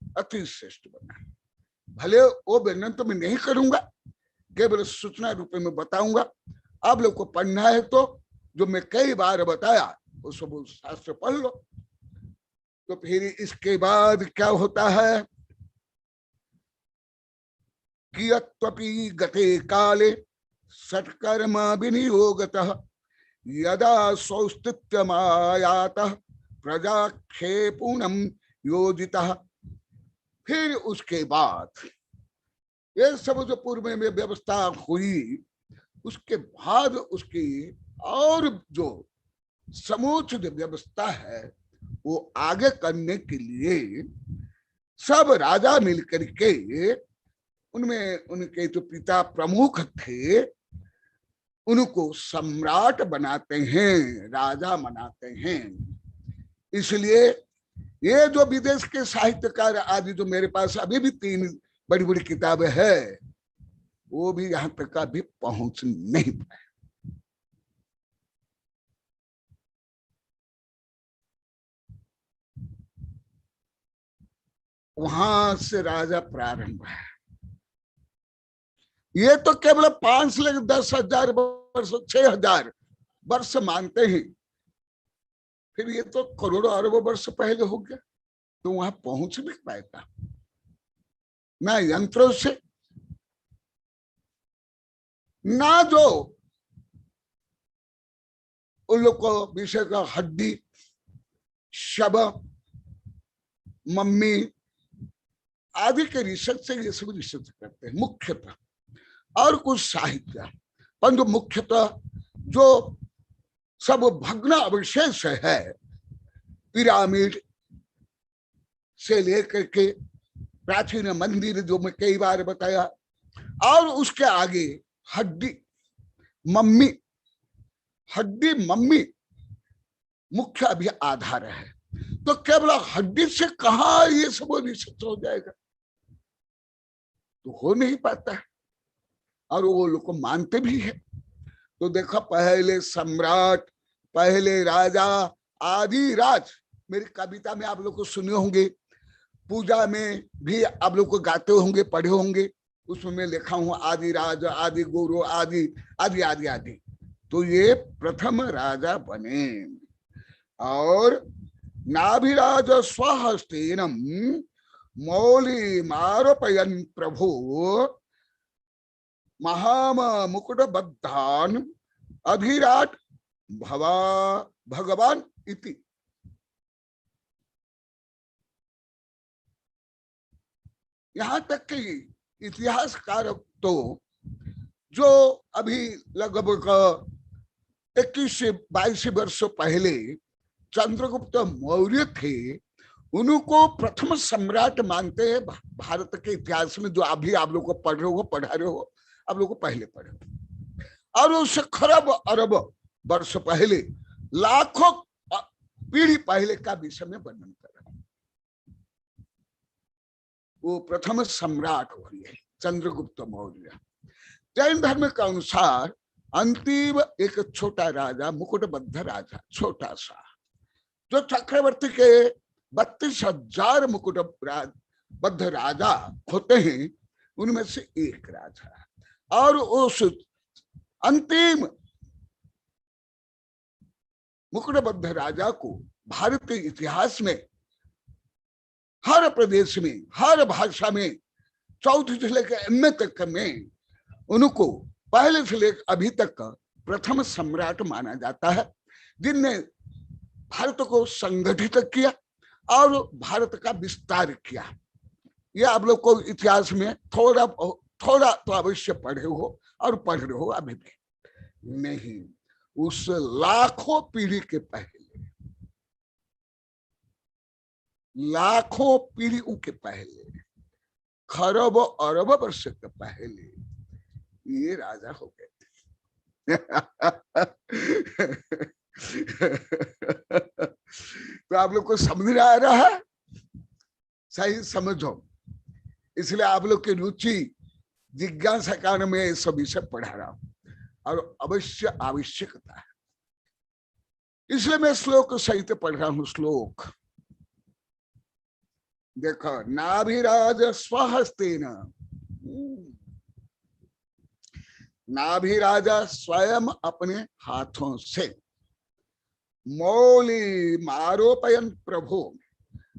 [SPEAKER 5] अति श्रेष्ठ बना। भले वो वर्णन तो मैं नहीं करूंगा, केवल सूचना रूप में बताऊंगा। आप लोग को पढ़ना है तो जो मैं कई बार बताया वो सब शास्त्र पढ़ लो। तो फिर इसके बाद क्या होता है, कियत्वपि गते काले सत्कर्म विनियोगतः यदा सौस्तित्यमायातः प्रजाक्षेपूर्णम योजितः। फिर उसके बाद ये सब जो पूर्व में व्यवस्था हुई, उसके बाद उसकी और जो समुचित व्यवस्था है वो आगे करने के लिए सब राजा मिलकर के, उनमें उनके जो पिता प्रमुख थे, उनको सम्राट बनाते हैं, राजा बनाते हैं। इसलिए ये जो विदेश के साहित्यकार आदि जो मेरे पास अभी भी 3 बड़ी बड़ी किताबें है, वो भी यहां तक अभी पहुंच नहीं पाए। वहां से राजा प्रारंभ है। ये तो केवल 5 लाख 10,000 वर्ष, 6,000 वर्ष मानते हैं, फिर ये तो करोड़ों अरबों वर्ष पहले हो गया। तो वहां पहुंच नहीं पाएगा ना यंत्रों से, ना जो उन लोग को विषय का हड्डी, शव, मम्मी आदि के रिसर्च से ये सब रिसर्च करते हैं मुख्यतः, और कुछ साहित्य, परंतु मुख्यतः जो सब भग्न अवशेष है, पिरामिड से लेकर के प्राचीन मंदिर जो मैं कई बार बताया, और उसके आगे हड्डी, मम्मी, हड्डी मम्मी मुख्य अभी आधार है। तो केवल हड्डी से कहाँ ये सब रिसर्च हो जाएगा, तो हो नहीं पाता है। और वो लोग को मानते भी है। तो देखो, पहले सम्राट, पहले राजा, आदि राज, मेरी कविता में आप लोग को सुने होंगे, पूजा में भी आप लोग को गाते होंगे, पढ़े होंगे, उसमें मैं लिखा हूं आदि राज, आदि गुरु, आदि आदि आदि आदि। तो ये प्रथम राजा बने। और नाभिराज स्वहस्तेनम मौली मारोपयन प्रभु महाम मुकुट बद्धान अभिराट भवा भगवान इति। यहां तक कि इतिहासकार तो जो अभी लगभग 21 से 22 वर्षों पहले चंद्रगुप्त मौर्य थे, उनको प्रथम सम्राट मानते हैं भारत के इतिहास में। जो अभी आप लोग को पढ़ रहे हो, पढ़ा रहे हो, आप लोग को पहले पढ़े हो। और उससे खरब अरब वर्ष पहले, लाखों पीढ़ी पहले का विषय में वर्णन कर रहा हूं। वो प्रथम सम्राट हुए चंद्रगुप्त मौर्य। जैन धर्म के अनुसार अंतिम एक छोटा राजा, मुकुटबद्ध राजा, छोटा सा, जो चक्रवर्ती के 32,000 मुकुटबद्ध राजा होते हैं, उनमें से एक राजा। और उस अंतिम मुकुटबद्ध राजा को भारतीय इतिहास में हर प्रदेश में, हर भाषा में, चौथी से लेकर एम तक में उनको पहले से लेकर अभी तक प्रथम सम्राट माना जाता है, जिनने भारत को संगठित किया और भारत का विस्तार किया। यह आप लोग को इतिहास में थोड़ा थोड़ा तो अवश्य पढ़े हो और पढ़ रहे हो अभी भी। नहीं, उस लाखों पीढ़ी के पहले, लाखों पीढ़ियों के पहले, खरब अरब वर्ष के पहले ये राजा हो गए थे। तो आप लोग को समझ आ रहा है? सही समझो। इसलिए आप लोग की रुचि, जिज्ञासा कारण में ये सब विषय पढ़ा रहा हूं, और अवश्य आवश्यकता है। इसलिए मैं श्लोक सहित पढ़ रहा हूं। श्लोक देखो, नाभिराज स्वहस्तेन, नाभिराजा स्वयं अपने हाथों से, मौली मारोपयन प्रभु।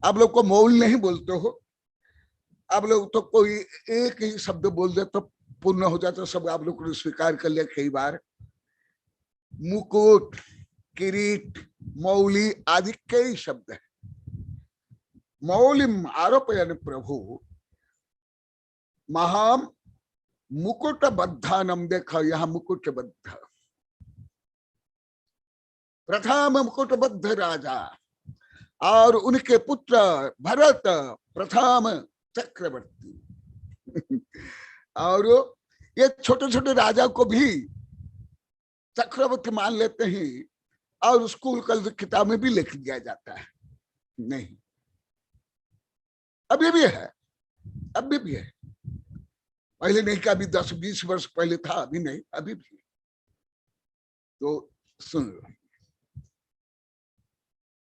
[SPEAKER 5] आप लोग को मौल नहीं बोलते हो, आप लोग तो कोई एक ही शब्द बोल दे तो पूर्ण हो जाता, सब आप लोग को स्वीकार कर लिया कई बार। मुकुट, किरीट, मौली आदि कई शब्द है। मौलिम आरोपयन प्रभु महाम मुकुट बद्धानम। देखो यहाँ मुकुट बद्ध, प्रथम मुकुटबद्ध राजा, और उनके पुत्र भरत प्रथम चक्रवर्ती। और ये छोटे छोटे राजा को भी चक्रवर्ती मान लेते हैं, और स्कूल कॉलेज किताब में भी लिख दिया जाता है। नहीं, अभी भी है, अभी भी है। पहले नहीं कि अभी 10-20 वर्ष पहले था, अभी नहीं, अभी भी। तो सुन लो,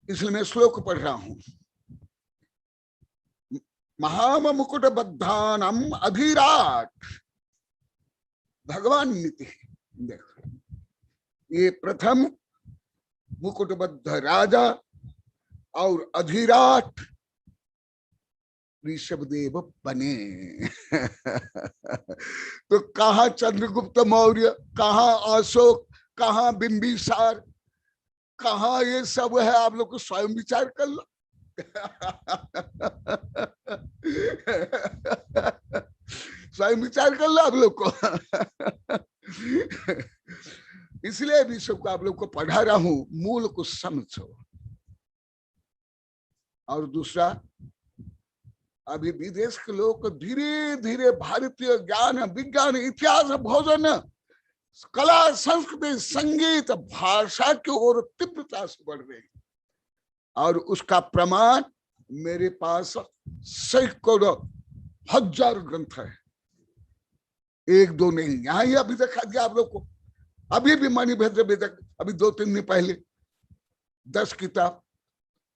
[SPEAKER 5] इसलिए मैं श्लोक पढ़ रहा हूं। महाम मुकुट बद्धानम अभिराट भगवान नीति। देखो, ये प्रथम मुकुटबद्ध राजा और अधिराट ऋषभदेव बने। तो कहाँ चंद्रगुप्त मौर्य, कहाँ अशोक, कहाँ बिंबिसार, कहाँ ये सब है? आप लोग को स्वयं विचार कर लो। स्वयं विचार कर लो आप लोग को। इसलिए भी सबको आप लोग को पढ़ा रहा हूं, मूल को समझो। और दूसरा, अभी विदेश के लोग धीरे धीरे भारतीय ज्ञान, विज्ञान, इतिहास, भोजन, कला, संस्कृति, संगीत, भाषा की ओर तीव्रता से बढ़ रहे हैं। और उसका प्रमाण मेरे पास सैकड़ों हजार ग्रंथ है। एक दो नहीं, यहाँ ही अभी देखा गया आप लोग को। अभी भी मणिभद्र वेदक अभी 2-3 दिन पहले 10 किताब,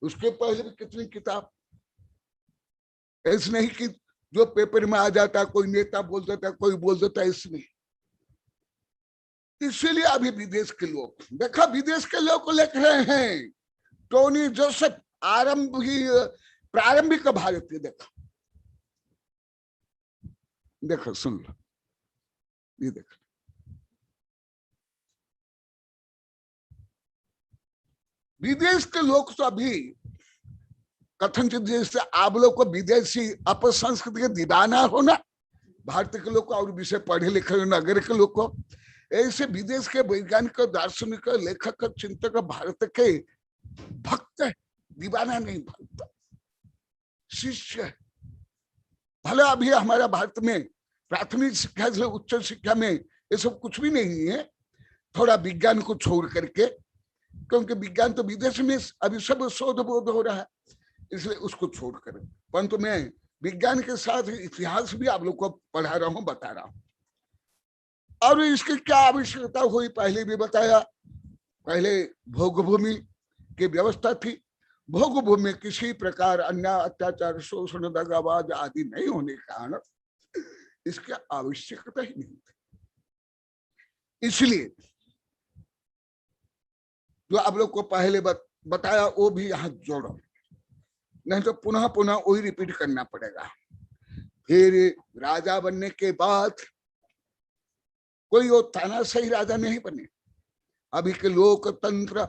[SPEAKER 5] उसके पहले भी कितनी किताब। ऐसे नहीं कि जो पेपर में आ जाता, कोई नेता बोल देता, कोई बोल देता, इसमें। इसीलिए अभी विदेश के लोग, देखा विदेश के लोग को लिख रहे हैं टोनी जोसेफ प्रारंभिक भारतीय। देखो देखो, सुन लो, ये देखो, विदेश के लोग तो अभी कथनचित जैसे आप लोग को विदेशी अपसंस्कृति के दीवाना हो ना, भारतीय के लोग को और विषय पढ़े लिखे नगर के लोग को, ऐसे विदेश के वैज्ञानिक, दार्शनिक, लेखक, चिंतक भारत के भक्त है, दीवाना नहीं, भक्त शिष्य है। भले अभी हमारा भारत में प्राथमिक शिक्षा से उच्च शिक्षा में ये सब कुछ भी नहीं है, थोड़ा विज्ञान को छोड़ करके, क्योंकि विज्ञान तो विदेश में अभी सब शोध बोध हो रहा है, इसलिए उसको छोड़ कर। परंतु मैं विज्ञान के साथ इतिहास भी आप लोग को पढ़ा रहा हूं, बता रहा हूं। और इसकी क्या आवश्यकता हुई, पहले भी बताया। पहले भोग भूमि की व्यवस्था थी, भोग भूमि में किसी प्रकार अन्याय, अत्याचार, शोषण, दगाबाज आदि नहीं होने के कारण इसकी आवश्यकता ही नहीं थी। इसलिए जो आप लोग को पहले बताया वो भी यहाँ जोड़ो, नहीं तो पुनः पुनः वही रिपीट करना पड़ेगा। फिर राजा बनने के बाद कोई वो तानाशाही राजा नहीं बने। अभी के लोकतंत्र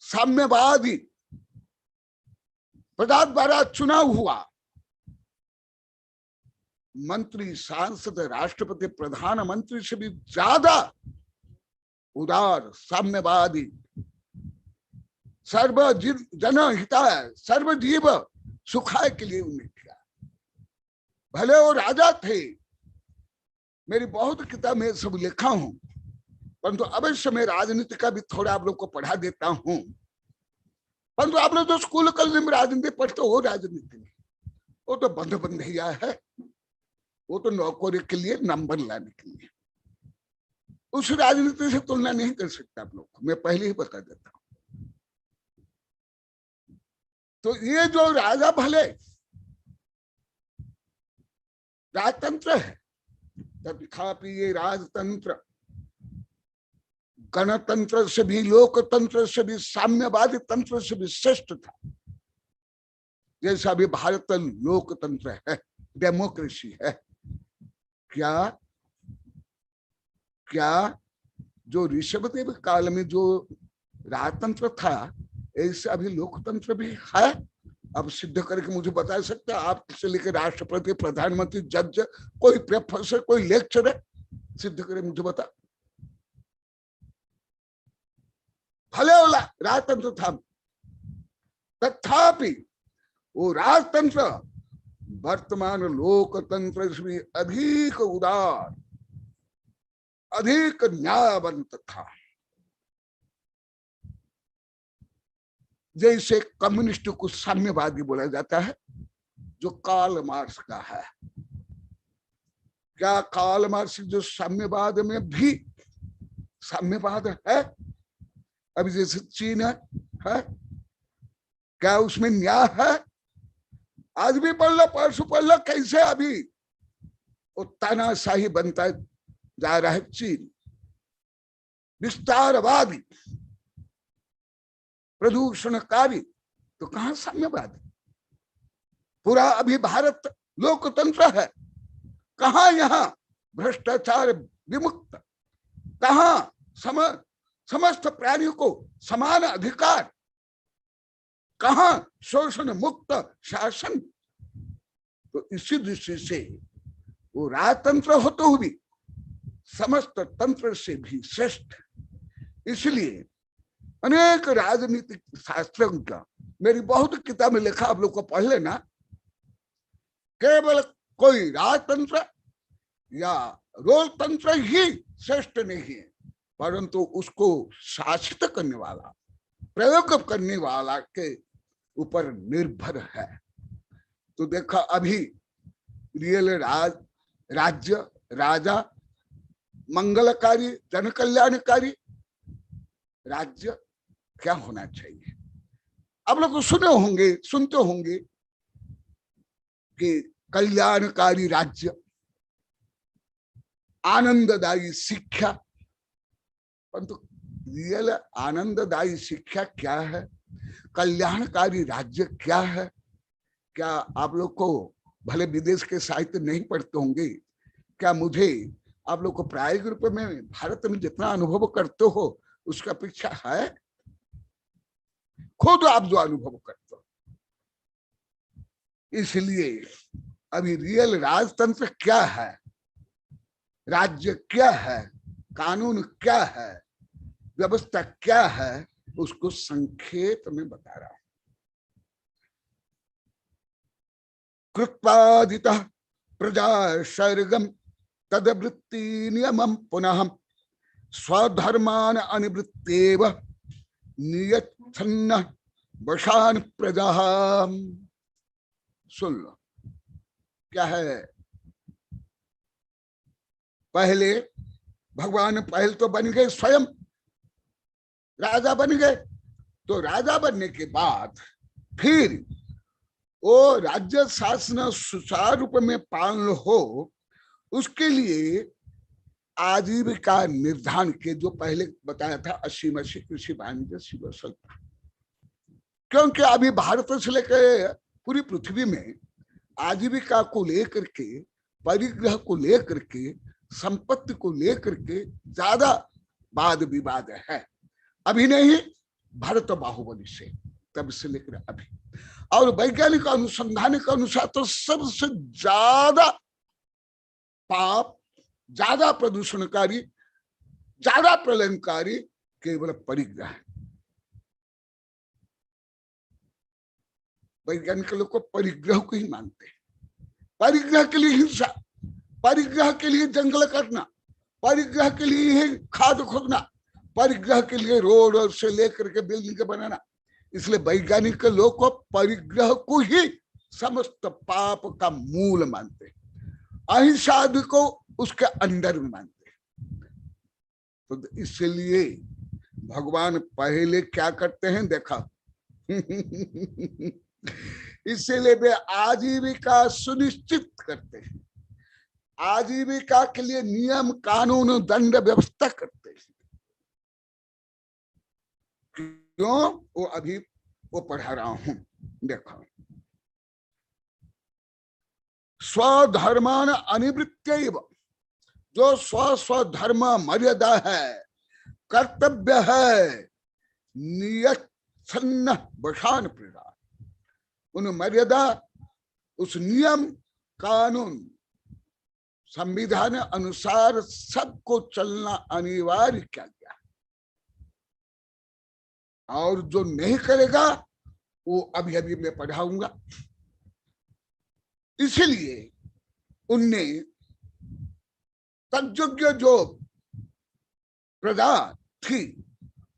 [SPEAKER 5] साम्यवादी प्रजा द्वारा चुनाव हुआ, मंत्री, सांसद, राष्ट्रपति, प्रधानमंत्री से भी ज्यादा उदार, साम्यवादी, सर्व जन हिताय, सर्व जीव सुखाय के लिए उन्हें किया। भले वो राजा थे, मेरी बहुत किताब में सब लिखा हूं, परंतु अवश्य मैं राजनीति का भी थोड़ा आप लोग को पढ़ा देता हूं। परंतु आप लोग जो स्कूल कॉलेज में राजनीति पढ़ते हो, राजनीति में वो तो बंधैया है, वो तो नौकरी के लिए, नंबर लाने के लिए। उस राजनीति से तुलना नहीं कर सकता आप लोग को, मैं पहले ही बता देता हूं। तो ये जो राजा भले राजतंत्र है, तथापि ये राजतंत्र गणतंत्र से भी, लोकतंत्र से भी, साम्यवादी तंत्र से भी श्रेष्ठ था। जैसा भी भारत लोकतंत्र है, डेमोक्रेसी है, क्या क्या जो ऋषभदेव काल में जो राजतंत्र था, ऐसे अभी लोकतंत्र भी है? अब सिद्ध करके मुझे बता सकते हैं आप, से लेकर राष्ट्रपति, प्रधानमंत्री, जज, कोई प्रोफेसर, कोई लेक्चरर, सिद्ध करे मुझे बता। भले वाला राजतंत्र था, तथापि वो राजतंत्र वर्तमान लोकतंत्र से भी अधिक उदार, अधिक न्यायवंत था। जैसे कम्युनिस्ट को साम्यवादी बोला जाता है, जो कार्ल मार्क्स का है। क्या कार्ल मार्क्स जो साम्यवाद में भी साम्यवाद है? अभी जैसे चीन है, क्या उसमें न्याय है? आज भी पढ़ लो, परसों पढ़ लो, कैसे अभी वो तानाशाही बनता जा रहा है चीन, विस्तारवादी, प्रदूषणकारी। तो कहां साम्यवाद? पूरा अभी भारत लोकतंत्र है, कहां यहाँ भ्रष्टाचार विमुक्त, कहां समस्त प्राणियों को समान अधिकार, कहां शोषण मुक्त शासन। तो इसी दृष्टि से वो राजतंत्र होते हुए भी समस्त तंत्र से भी श्रेष्ठ। इसलिए अनेक राजनीतिक शास्त्रों का, मेरी बहुत किताब में लिखा, आप लोग को पढ़ लेना। केवल कोई राजतंत्र या रोलतंत्र ही श्रेष्ठ नहीं है, परंतु उसको शासित करने वाला, प्रयोग करने वाला के ऊपर निर्भर है। तो देखा अभी रियल राज्य, राजा, मंगलकारी, जन कल्याणकारी राज्य क्या होना चाहिए। आप लोग सुने होंगे, सुनते होंगे कि कल्याणकारी राज्य, आनंददायी शिक्षा, परंतु रियल आनंददायी शिक्षा क्या है, कल्याणकारी राज्य क्या है? क्या आप लोग को, भले विदेश के साहित्य नहीं पढ़ते होंगे, क्या मुझे आप लोग को प्रायोगिक रूप में भारत में जितना अनुभव करते हो उसका अपेक्षा है? खुद आप जो अनुभव करते हो। इसलिए अभी रियल राजतंत्र क्या है, राज्य क्या है, कानून क्या है, व्यवस्था क्या है, उसको संक्षेप में बता रहा हूं। कृत्वादितः प्रजा सर्गम तदवृत्ति नियमं पुनः स्वधर्मान अनिवृत्तेव नियच्छन्न वशान प्रजा। सुन लो क्या है। पहले भगवान पहल तो बन गए, स्वयं राजा बन गए। तो राजा बनने के बाद फिर वो राज्य शासन सुचारू रूप में पालन हो, उसके लिए आजीविका निर्धारण के जो पहले बताया था, असीम कृषि वाणिज्य शिव सल्ता। क्योंकि अभी भारत से लेकर पूरी पृथ्वी में आजीविका को लेकर के, परिग्रह को लेकर के, संपत्ति को लेकर के ज्यादा वाद विवाद है। अभी नहीं, भारत बाहुबली से तब से लेकर अभी। और वैज्ञानिक अनुसंधान के अनुसार तो सबसे ज्यादा पाप, ज्यादा प्रदूषणकारी, ज्यादा प्रलयनकारी केवल परिग्रह है। वैज्ञानिक लोग को परिग्रह को ही मानते हैं। परिग्रह के लिए हिंसा, परिग्रह के लिए जंगल काटना, परिग्रह के लिए खाद खोदना, परिग्रह के लिए रोड से लेकर के बिल्डिंग बनाना। इसलिए वैज्ञानिक लोग को परिग्रह को ही समस्त पाप का मूल मानते हैं, अहिंसा को उसके अंदर में मानते हैं। तो इसलिए भगवान पहले क्या करते हैं देखा इसलिए वे आजीविका सुनिश्चित करते हैं, आजीविका के लिए नियम कानून दंड व्यवस्था करते हैं। क्यों? वो अभी वो पढ़ा रहा हूं, देखो। स्वधर्मान अनिवृत्त्यैव, जो स्वधर्म मर्यादा है, कर्तव्य है, नियच्छन्न वशान प्रजा, उन मर्यादा, उस नियम कानून संविधान अनुसार सबको चलना अनिवार्य किया गया। और जो नहीं करेगा वो अभी अभी मैं पढ़ाऊंगा। इसलिए उनने तज्ज्ञ जो प्रजा थी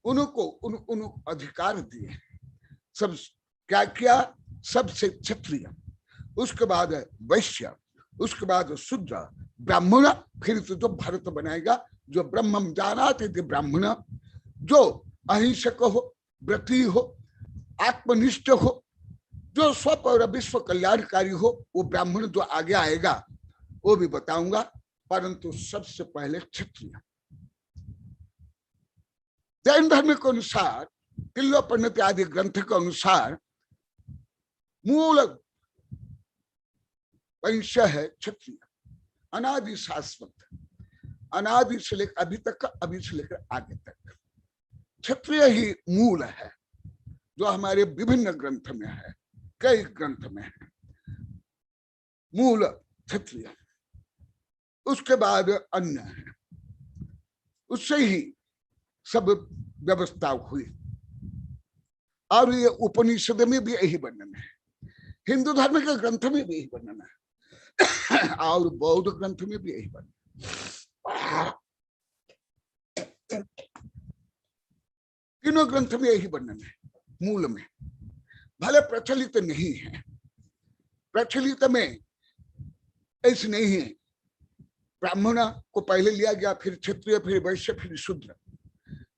[SPEAKER 5] उनको उन अधिकार दिए। सब क्या किया? सबसे क्षत्रिय, उसके बाद वैश्य, उसके बाद शूद्र, ब्राह्मण, फिर तो जो भारत बनाएगा, जो ब्रह्मम जानाति थे ब्राह्मण, जो अहिंसक हो, व्रती हो, आत्मनिष्ठ हो, जो स्व और विश्व कल्याणकारी हो, वो ब्राह्मण जो आगे आएगा वो भी बताऊंगा। परंतु सबसे पहले क्षत्रिय। जैन धर्म के अनुसार, तिल्लोपनिषद आदि ग्रंथ के अनुसार मूल वंश है क्षत्रिय, अनादि शाश्वत, अनादि से लेकर अभी तक, अभी से लेकर आगे तक क्षत्रिय ही मूल है, जो हमारे विभिन्न ग्रंथ में है, कई ग्रंथ में है मूल क्षत्रिय। उसके बाद अन्य है, उससे ही सब व्यवस्था हुई। और ये उपनिषद में भी यही वर्णन है, हिंदू धर्म के ग्रंथ में भी यही वर्णन है, और बौद्ध ग्रंथ में भी यही वर्णन। तीनों ग्रंथ में यही वर्णन है मूल में। भले प्रचलित नहीं है, प्रचलित में ऐसे नहीं है ब्राह्मण को पहले लिया गया, फिर क्षत्रिय, फिर वैश्य, फिर शूद्र।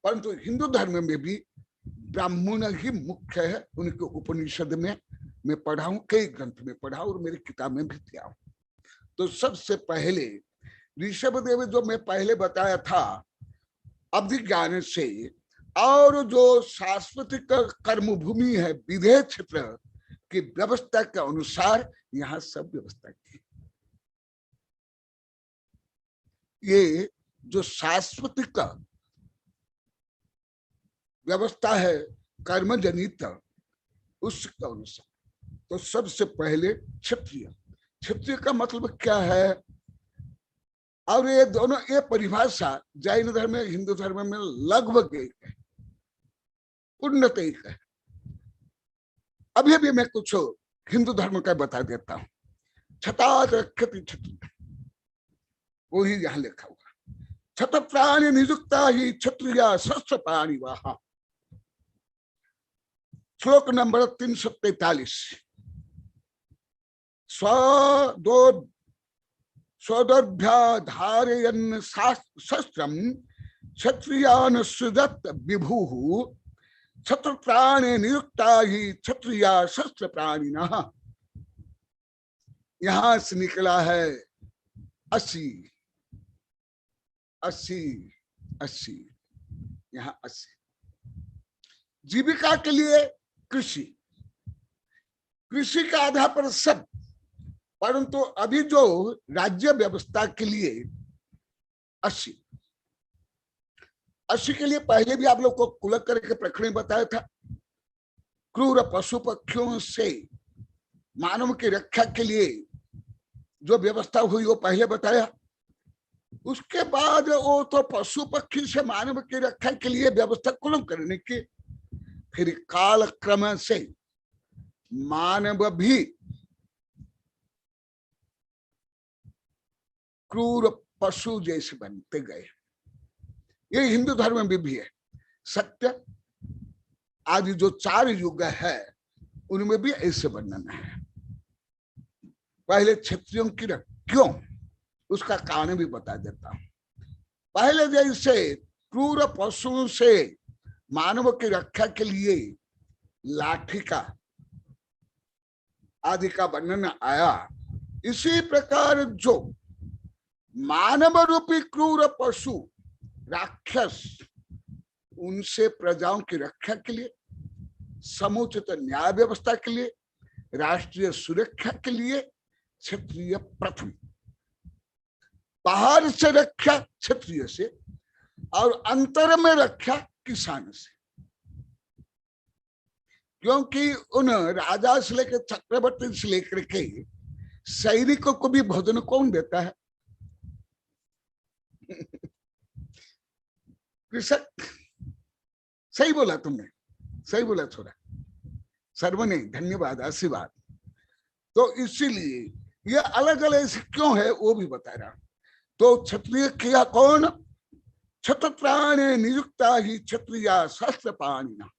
[SPEAKER 5] परंतु हिंदू धर्म में भी ब्राह्मण ही मुख्य है। उनके उपनिषद में मैं पढ़ा हूं, कई ग्रंथ में पढ़ा और मेरी किताब में भी दिया हूं। तो सबसे पहले ऋषभ देव जो मैं पहले बताया था अभिज्ञान से, और जो सांस्कृतिक कर्मभूमि है विधेय क्षेत्र की व्यवस्था के अनुसार यहाँ सब व्यवस्था की। ये जो सांस्कृतिक व्यवस्था है कर्मजनित, उसके अनुसार तो सबसे पहले क्षत्रिय। क्षत्रिय का मतलब क्या है? और ये दोनों, ये परिभाषा जैन धर्म में हिंदू धर्म में लगभग एक है, उन्नत एक है। अभी भी मैं कुछ हिंदू धर्म का बता देता हूं। छतात रक्षति क्षत्रिय, वो ही यहां लिखा हुआ। छत प्राणी निजुक्ता ही क्षत्रिय शस्त्र प्राणी वाहा। श्लोक नंबर 343। स्वदर्भ्याधारयन् शस्त्रं क्षत्रियान् सृजत् विभुः। छत्र प्राणे नियुक्ता ही क्षत्रिया शस्त्र प्राणिनः। यहां से निकला है 80 80 80, यहाँ 80। जीविका के लिए कृषि, कृषि का आधार पर सब। परंतु अभी जो राज्य व्यवस्था के लिए 80 के लिए पहले भी आप लोग को कुलकर के प्रकरण बताया था। क्रूर पशु पक्षियों से मानव की रक्षा के लिए जो व्यवस्था हुई वो पहले बताया। उसके बाद वो तो पशु पक्षी से मानव की रक्षा के लिए व्यवस्था कुल करने की, फिर काल क्रम से मानव भी क्रूर पशु जैसे बनते गए। ये हिंदू धर्म में भी है। सत्य आदि जो 4 युग है उनमें भी ऐसे वर्णन है। पहले क्षत्रियों की क्यों, उसका कारण भी बता देता हूं। पहले जैसे क्रूर पशुओं से मानव की रक्षा के लिए लाठी का आदि का वर्णन आया, इसी प्रकार जो मानव रूपी क्रूर पशु राक्षस, उनसे प्रजाओं की रक्षा के लिए, समुचित न्याय व्यवस्था के लिए, राष्ट्रीय सुरक्षा के लिए क्षत्रिय प्रथम। बाहर से रक्षा क्षत्रिय से और अंतर में रक्षा किसान से। क्योंकि उन राजा से लेकर चक्रवर्ती से लेकर के सैनिकों को भी भोजन कौन देता है? कृषक। सही बोला तुमने, सही बोला छोरा, सर्वने धन्यवाद, आशीर्वाद। तो इसीलिए ये अलग अलग क्यों है वो भी बता रहा। तो क्षत्रिय किया कौन? छत्र प्राणे नियुक्ता ही क्षत्रिया शस्त्र प्राणिना।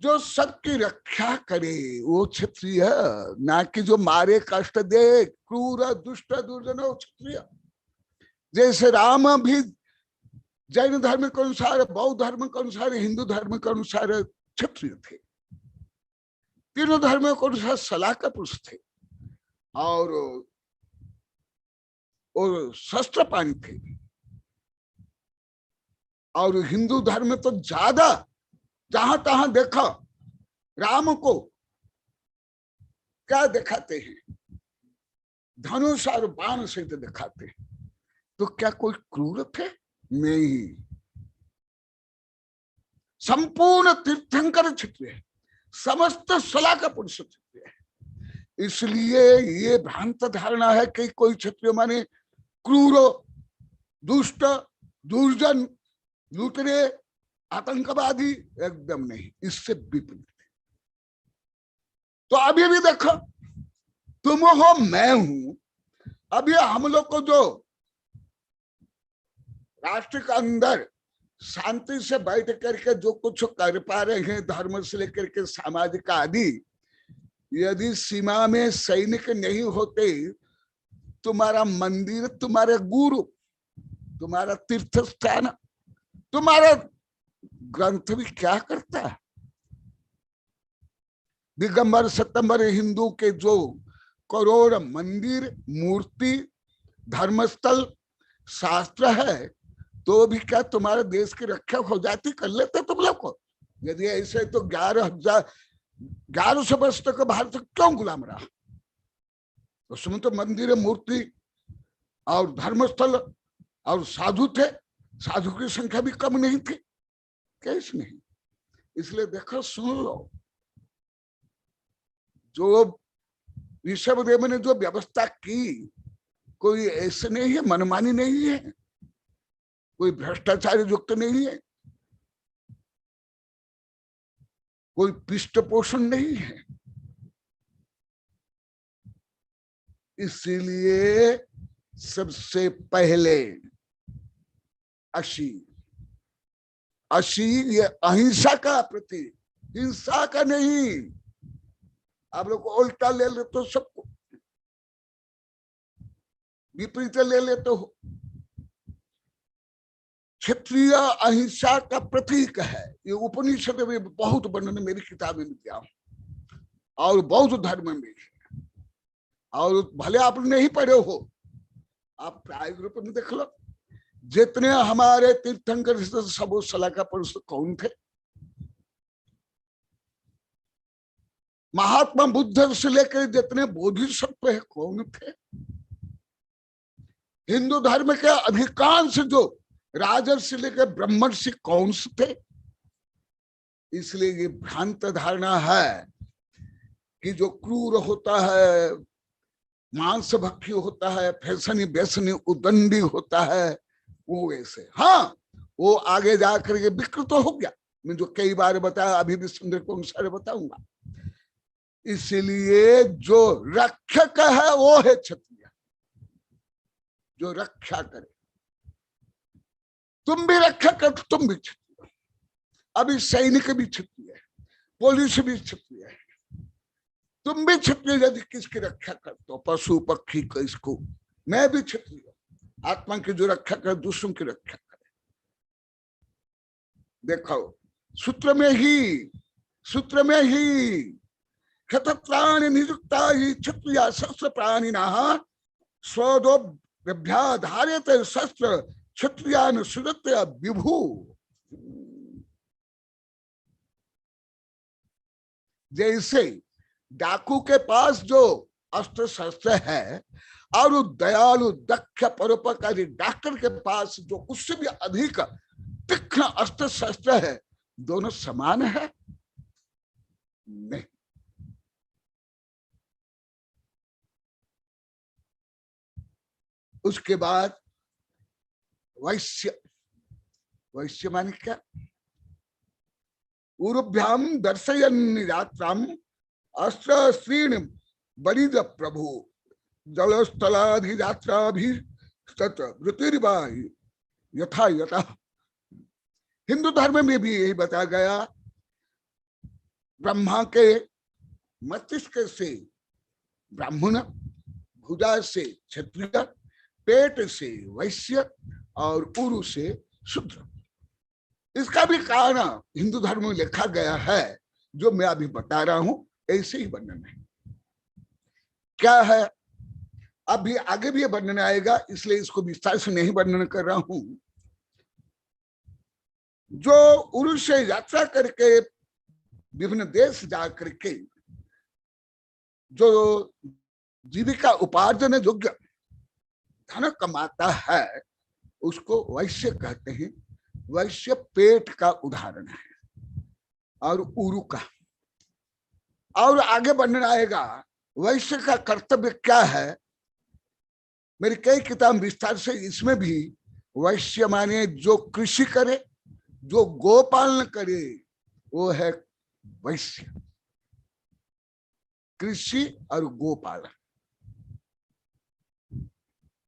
[SPEAKER 5] जो सबकी रक्षा करे वो क्षत्रिय, ना कि जो मारे कष्ट दे, क्रूर दुष्ट दुर्जन क्षत्रिय। जैसे राम भी जैन धर्म के अनुसार, बौद्ध धर्म के अनुसार, हिंदू धर्म के अनुसार क्षत्रिय थे। तीनों धर्मों के अनुसार सलाह का पुरुष थे और शस्त्र पाणी थे। और हिंदू धर्म में तो ज्यादा, जहां तहां देखा राम को क्या दिखाते हैं? धनुष और बाण से तो दिखाते हैं। तो क्या कोई क्रूर थे? नहीं, संपूर्ण तीर्थंकर क्षत्रिय है, समस्त सलाह का पुरुष क्षत्रिय है। इसलिए ये भ्रांत धारणा है कि कोई क्षत्रिय माने क्रूर, दुष्ट, दुर्जन, लुटेरे, आतंकवादी, एकदम नहीं, इससे विपरीत। तो अभी भी देखो, तुम हो, मैं हूं। अभी हम लोग को जो राष्ट्र के अंदर शांति से बैठ करके जो कुछ कर पा रहे हैं, धर्म से लेकर के सामाजिक आदि, यदि सीमा में सैनिक नहीं होते तुम्हारा मंदिर, तुम्हारे गुरु, तुम्हारा तीर्थ स्थान, तुम्हारा ग्रंथ भी क्या करता है? दिगंबर सितंबर हिंदू के जो करोड़ मंदिर, मूर्ति, धर्मस्थल, शास्त्र है, तो भी क्या तुम्हारे देश की रक्षा हो जाती? कर लेते तुम लोग को? यदि ऐसे तो 1100 वर्ष तक भारत क्यों गुलाम रहा? उसमें तो मंदिर, मूर्ति और धर्मस्थल और साधु थे, साधु की संख्या भी कम नहीं थी, कैसे नहीं? इसलिए देखो, सुन लो, जो ऋषभदेव ने जो व्यवस्था की, कोई ऐसे नहीं है, मनमानी नहीं है, कोई भ्रष्टाचार युक्त नहीं है, कोई पृष्ठपोषण नहीं है। इसीलिए सबसे पहले अशी ये अहिंसा का प्रतीक, हिंसा का नहीं। आप लोग उल्टा ले लेते हो, सबको विपरीत ले लेते हो। क्षत्रिय अहिंसा का प्रतीक है। ये उपनिषद में बहुत वर्णन मेरी किताबें में दिया और बौद्ध धर्म में, और भले आप नहीं पढ़े हो, आप प्राय ग्रुप में देख लो, जितने हमारे तीर्थंकर सब सलाह का पुरुष कौन थे? महात्मा बुद्ध से लेकर जितने बोधिसत्व है कौन थे? हिंदू धर्म के अधिकांश जो राजर्षि से लेकर ब्रह्मर्षि कौन से थे? इसलिए ये भ्रांत धारणा है कि जो क्रूर होता है, मांस भक्षी होता है, फैसनी व्यसनी उदंडी होता है, वो ऐसे। हाँ, वो आगे जाकर के विकृत हो गया, मैं जो कई बार बताया, अभी भी सुंदर को अनुसार बताऊंगा। इसलिए जो रक्षक है वो है क्षत्रिय, जो रक्षा करे। तुम भी रक्षा कर, तुम भी क्षत्रिय। अभी सैनिक भी क्षत्रिय है, पुलिस भी क्षत्रिय है, तुम भी क्षत्रिय। यदि किसकी रक्षा करते हो, पशु पक्षी का, इसको मैं भी क्षत्रिय। आत्मा की जो रक्षा करे, दूसरों की रक्षा करे। देखो, सूत्र में ही क्षत्रप्राणी नियुक्ता ही क्षत्रिया शस्त्र प्राणिना स्वदोभ्याधार्यते शस्त्र क्षत्रियान सुदत्य विभु। जैसे डाकू के पास जो अस्त्र शस्त्र है और दयालु दक्ष परोपकारी डॉक्टर के पास जो उससे भी अधिक तीक्ष्ण अस्त्र शस्त्र है, दोनों समान है? नहीं। उसके बाद वैश्य माने क्या? उरुभ्याम दर्शयन् यात्राम अस्त्र स्त्रीण बलिद प्रभु जलस्थलाधियात्रा भी वृत्तिर्वाही यथा यथा। हिंदू धर्म में भी यही बताया गया। ब्रह्मा के मस्तिष्क से ब्राह्मण, भुजा से क्षत्रिय, पेट से वैश्य और उरु से शूद्र। इसका भी कारण हिंदू धर्म में लिखा गया है, जो मैं अभी बता रहा हूं, ऐसे ही वर्णन है। क्या है? अभी आगे भी वर्णन आएगा, इसलिए इसको विस्तार से नहीं वर्णन कर रहा हूं। जो उरु से यात्रा करके विभिन्न देश जा करके जो जीविका उपार्जन योग्य धन कमाता है, उसको वैश्य कहते हैं। वैश्य पेट का उदाहरण है, और उरु का। और आगे वर्णन आएगा वैश्य का कर्तव्य क्या है। मेरी कई किताब विस्तार से, इसमें भी वैश्य माने जो कृषि करे, जो गोपालन करे, वो है वैश्य। कृषि और गोपालन,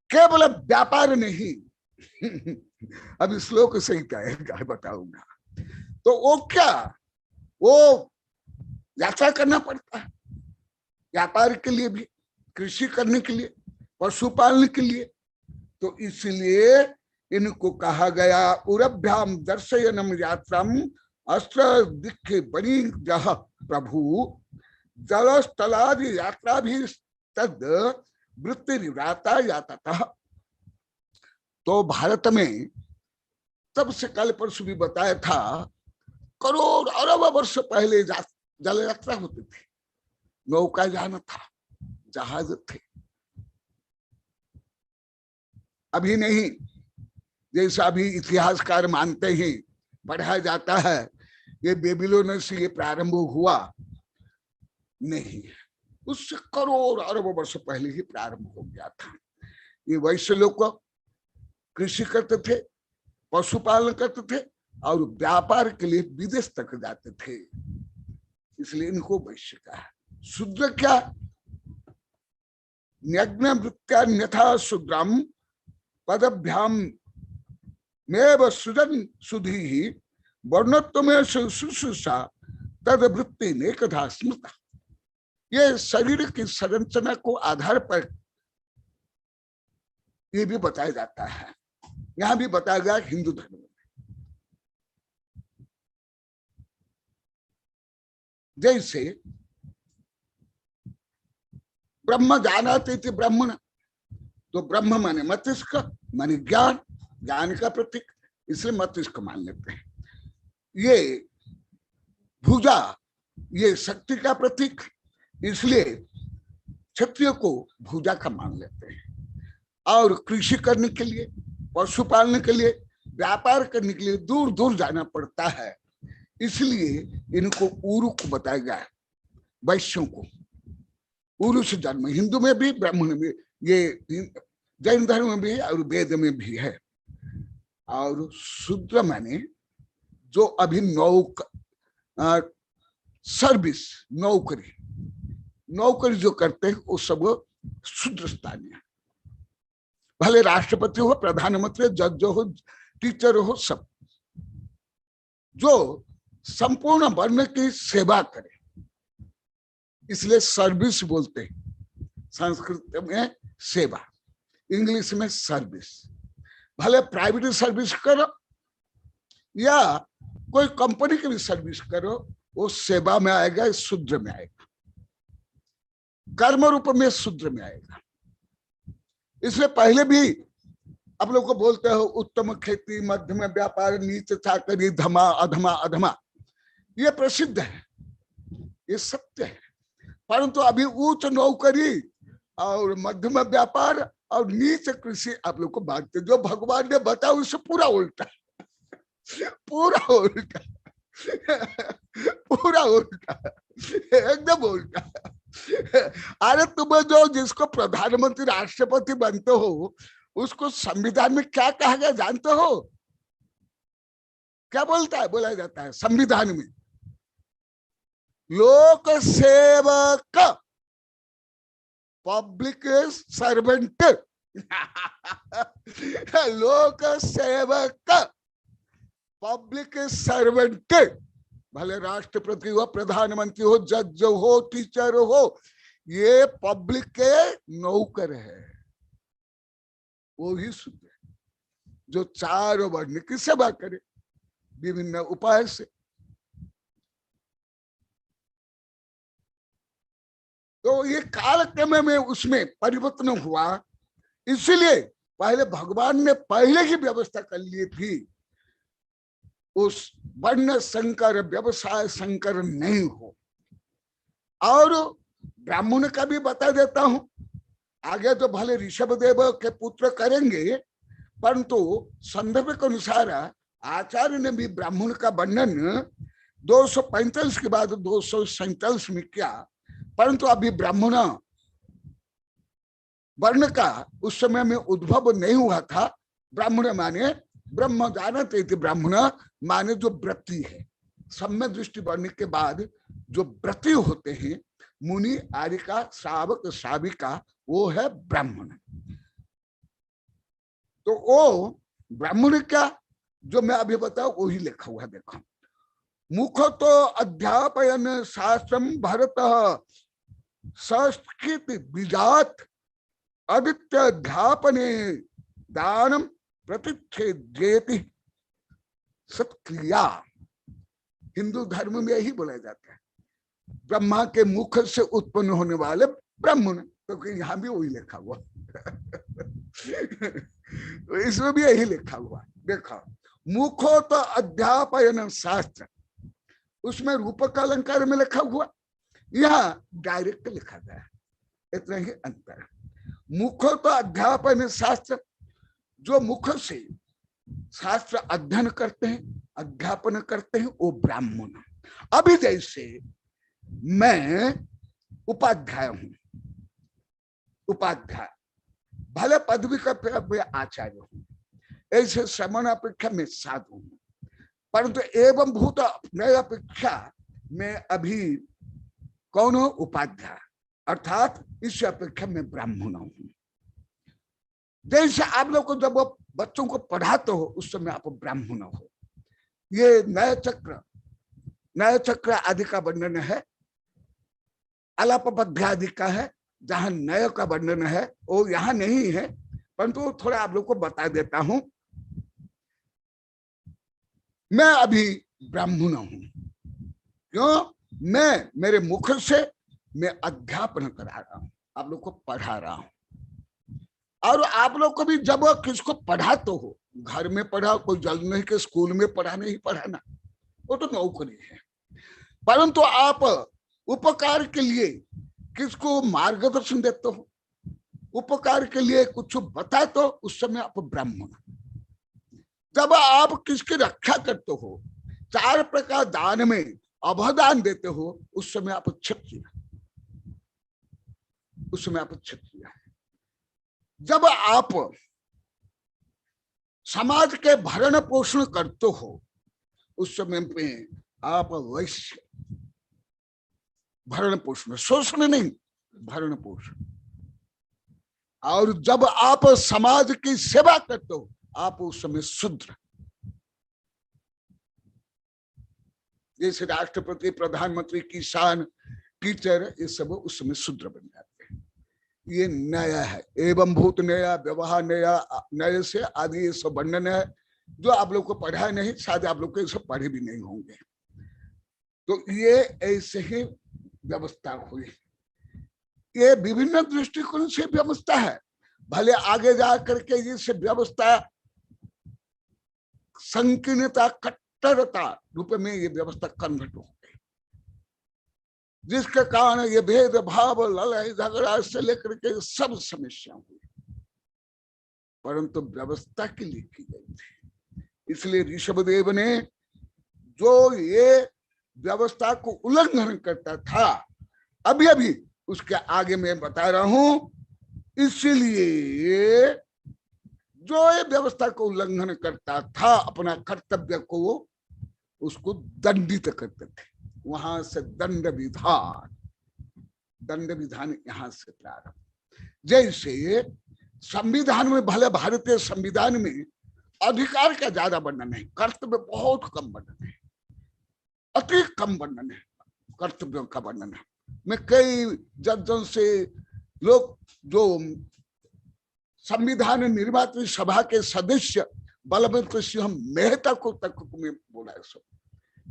[SPEAKER 5] केवल व्यापार नहीं। अब श्लोक से ही क्या बताऊंगा। तो वो क्या, वो यात्रा करना पड़ता है व्यापार के लिए भी, कृषि करने के लिए, पशुपालन के लिए, तो इसलिए इनको कहा गया उरभ्याम दर्शयनम यात्राम अस्त्र दिखे बनी जह प्रभु जलस्थलादि यात्रा भी तद वृत्ति निवृत्ता याता। तो भारत में तब से कल परसों भी बताया था, करोड़ अरब वर्ष पहले जल यात्रा होती थी, नौका जाना था, जहाज थे। अभी नहीं, जैसा अभी इतिहासकार मानते हैं, पढ़ाया जाता है, ये बेबीलोन से ये प्रारंभ हुआ, नहीं, उससे करोड़ अरब वर्ष पहले ही प्रारंभ हो गया था। ये वैश्य लोग कृषि करते थे, पशुपालन करते थे और व्यापार के लिए विदेश तक जाते थे, इसलिए इनको वैश्य कहा। शूद्र क्या? न्यग्न वृत्त्यान्यथा शूद्रम पदभ्याम मेव सुजन सुधी ही वर्णत्व में शुश्रूषा तद वृत्ति नेकधा स्मृता। ये शरीर की संरचना को आधार पर ये भी बताया जाता है, यहां भी बताया गया हिंदू धर्म में। जैसे ब्रह्म जानाति इति ब्रह्मण, तो ब्रह्म माने मस्तिष्क, माने ज्ञान, ज्ञान का प्रतीक, इसलिए मस्तिष्क मान लेते हैं। ये भुजा, ये शक्ति का प्रतीक, इसलिए क्षत्रिय को भुजा का मान लेते हैं। और कृषि करने के लिए, पशुपालन के लिए, व्यापार करने के लिए दूर दूर जाना पड़ता है, इसलिए इनको उरु को बताया गया, वैश्यों को। उरु से जन्म, हिंदू में भी, ब्राह्मण में, ये जैन धर्म में भी है और वेद में भी है। और शूद्र माने जो अभी सर्विस, नौकरी जो करते हैं वो सब शूद्र स्थानीय, भले राष्ट्रपति हो, प्रधानमंत्री, जज हो, टीचर हो, सब जो संपूर्ण वर्ण की सेवा करे, इसलिए सर्विस बोलते हैं। संस्कृत में सेवा, इंग्लिश में सर्विस। भले प्राइवेट सर्विस करो या कोई कंपनी की भी सर्विस करो, वो सेवा में आएगा, शूद्र में आएगा, कर्म रूप में शूद्र में आएगा। इसलिए पहले भी आप लोग को बोलते हो उत्तम खेती, मध्यम व्यापार, नीच चाकरी, धमा अधमा अधमा, ये प्रसिद्ध है, ये सत्य है। परंतु अभी उच्च नौकरी और मध्यम व्यापार और नीच कृषि आप लोग को बांटते, जो भगवान ने बताया उससे पूरा उल्टा, पूरा उल्टा, पूरा उल्टा, एकदम उल्टा। अरे तुम जो जिसको प्रधानमंत्री, राष्ट्रपति बनते हो, उसको संविधान में क्या कहा गया जानते हो? क्या बोलता है, बोला जाता है संविधान में, लोक सेवक, पब्लिक सर्वेंट, लोक सेवक, पब्लिक सर्वेंट, भले राष्ट्रपति हो, प्रधानमंत्री हो, जज हो, टीचर हो, ये पब्लिक के नौकर है, वो ही शूद्र है, जो चार वर्ण की सेवा करे विभिन्न उपाय से। तो ये कालक्रम में उसमें परिवर्तन हुआ, इसलिए पहले भगवान ने पहले ही व्यवस्था कर ली थी, उस वर्ण संकर, व्यवसाय संकर नहीं हो। और ब्राह्मण का भी बता देता हूं, आगे तो भले ऋषभ देव के पुत्र करेंगे, परंतु संदर्भ के अनुसार आचार्य ने भी ब्राह्मण का वर्णन 245 के बाद 247 में किया, परंतु अभी ब्राह्मण वर्ण का उस समय में उद्भव नहीं हुआ था। ब्राह्मण माने ब्रह्म जानते थे, ब्राह्मण माने जो व्रती है, सम्य दृष्टि बढ़ने के बाद जो व्रती होते हैं, मुनि, आर्यिका, श्रावक, श्राविका, वो है ब्राह्मण। तो वो ब्राह्मण क्या, जो मैं अभी बताऊं वही लिखा हुआ, देखो, मुख तो अध्यापयन शास्त्रम भरत संस्कृत विजात आदित्याध्यापने दानम प्रतिच्छेदेति सत्क्रिया। हिंदू धर्म में यही बोला जाता है, ब्रह्मा के मुख से उत्पन्न होने वाले ब्रह्मण, तो यहाँ भी वही लिखा हुआ इसमें भी यही लिखा हुआ। देखो, मुखो तो अध्यापन शास्त्र, उसमें रूपक अलंकार में लिखा हुआ, यहाँ डायरेक्ट लिखा गया, इतना ही अंतर। मुखो तो अध्यापन शास्त्र, जो मुख से शास्त्र अध्ययन करते हैं, अध्यापन करते हैं, वो ब्राह्मण। अभी जैसे मैं उपाध्याय हूं, उपाध्याय भले पदवी का आचार्य हूं, ऐसे श्रमण अपेक्षा में साधु हूं, परंतु एवं भूत नय अपेक्षा में अभी कौन हो? उपाध्याय, अर्थात इस अपेक्षा में ब्राह्मण हूं। जैसे आप लोग को जब बच्चों को पढ़ाते हो उस समय आप ब्राह्मण हो। ये नय चक्र आदि का वर्णन है, आलाप पद्य आदि का है, जहां नय का वर्णन है वो यहाँ नहीं है, परंतु थोड़ा आप लोग को बता देता हूं। मैं अभी ब्राह्मण हूं, क्यों? मैं मेरे मुख से मैं अध्यापन करा रहा हूं, आप लोग को पढ़ा रहा हूं। और आप लोग को भी जब किसको पढ़ाते हो, घर में पढ़ा, कोई जल्द नहीं कि स्कूल में पढ़ा, नहीं पढ़ाना, वो तो नौकरी है, परंतु आप उपकार के लिए किसको मार्गदर्शन देते हो, उपकार के लिए कुछ बताते हो, उस समय आप ब्राह्मण। जब आप किसकी रक्षा करते हो, 4 प्रकार दान में अवदान देते हो, उस समय आप क्षत्रिय, उस समय आप क्षत्रिय। जब आप समाज के भरण पोषण करते हो, उस समय पे आप वैश्य, भरण पोषण, शोषण नहीं, भरण पोषण। और जब आप समाज की सेवा करते हो, आप उस समय शूद्र, जैसे राष्ट्रपति, प्रधानमंत्री, किसान, टीचर, ये सब उस समय शूद्र बन जाते हैं। ये नया है, एवं भूत नया, व्यवहार नया, नए से आदि ये सब वर्णन है, जो आप लोग को पढ़ा नहीं, शायद आप लोग को ये सब पढ़े भी नहीं होंगे। तो ये ऐसे ही व्यवस्था हुई। ये विभिन्न दृष्टिकोण से व्यवस्था है, भले आगे जा करके इस व्यवस्था संकीर्णता, कट्टरता रूप में ये व्यवस्था कन्वर्ट हो गई, जिसके कारण ये भेद भाव, लड़ाई झगड़ा से लेकर के सब समस्या हुई, परंतु व्यवस्था के लिए की गई थी। इसलिए ऋषभदेव ने जो ये व्यवस्था को उल्लंघन करता था, अभी अभी उसके आगे मैं बता रहा हूं, इसलिए जो ये व्यवस्था को उल्लंघन करता था, अपना कर्तव्य को, उसको दंडित करते थे। वहां से दंड विधान यहां से प्रारंभ। जैसे संविधान में, भले भारतीय संविधान में अधिकार का ज्यादा वर्णन है, कर्तव्य बहुत कम वर्णन है, अति कम वर्णन है, कर्तव्यों का वर्णन है। मैं कई जजों से, लोग जो संविधान निर्मात्री सभा के सदस्य बलवंत सिंह मेहता को तक में बोला है सब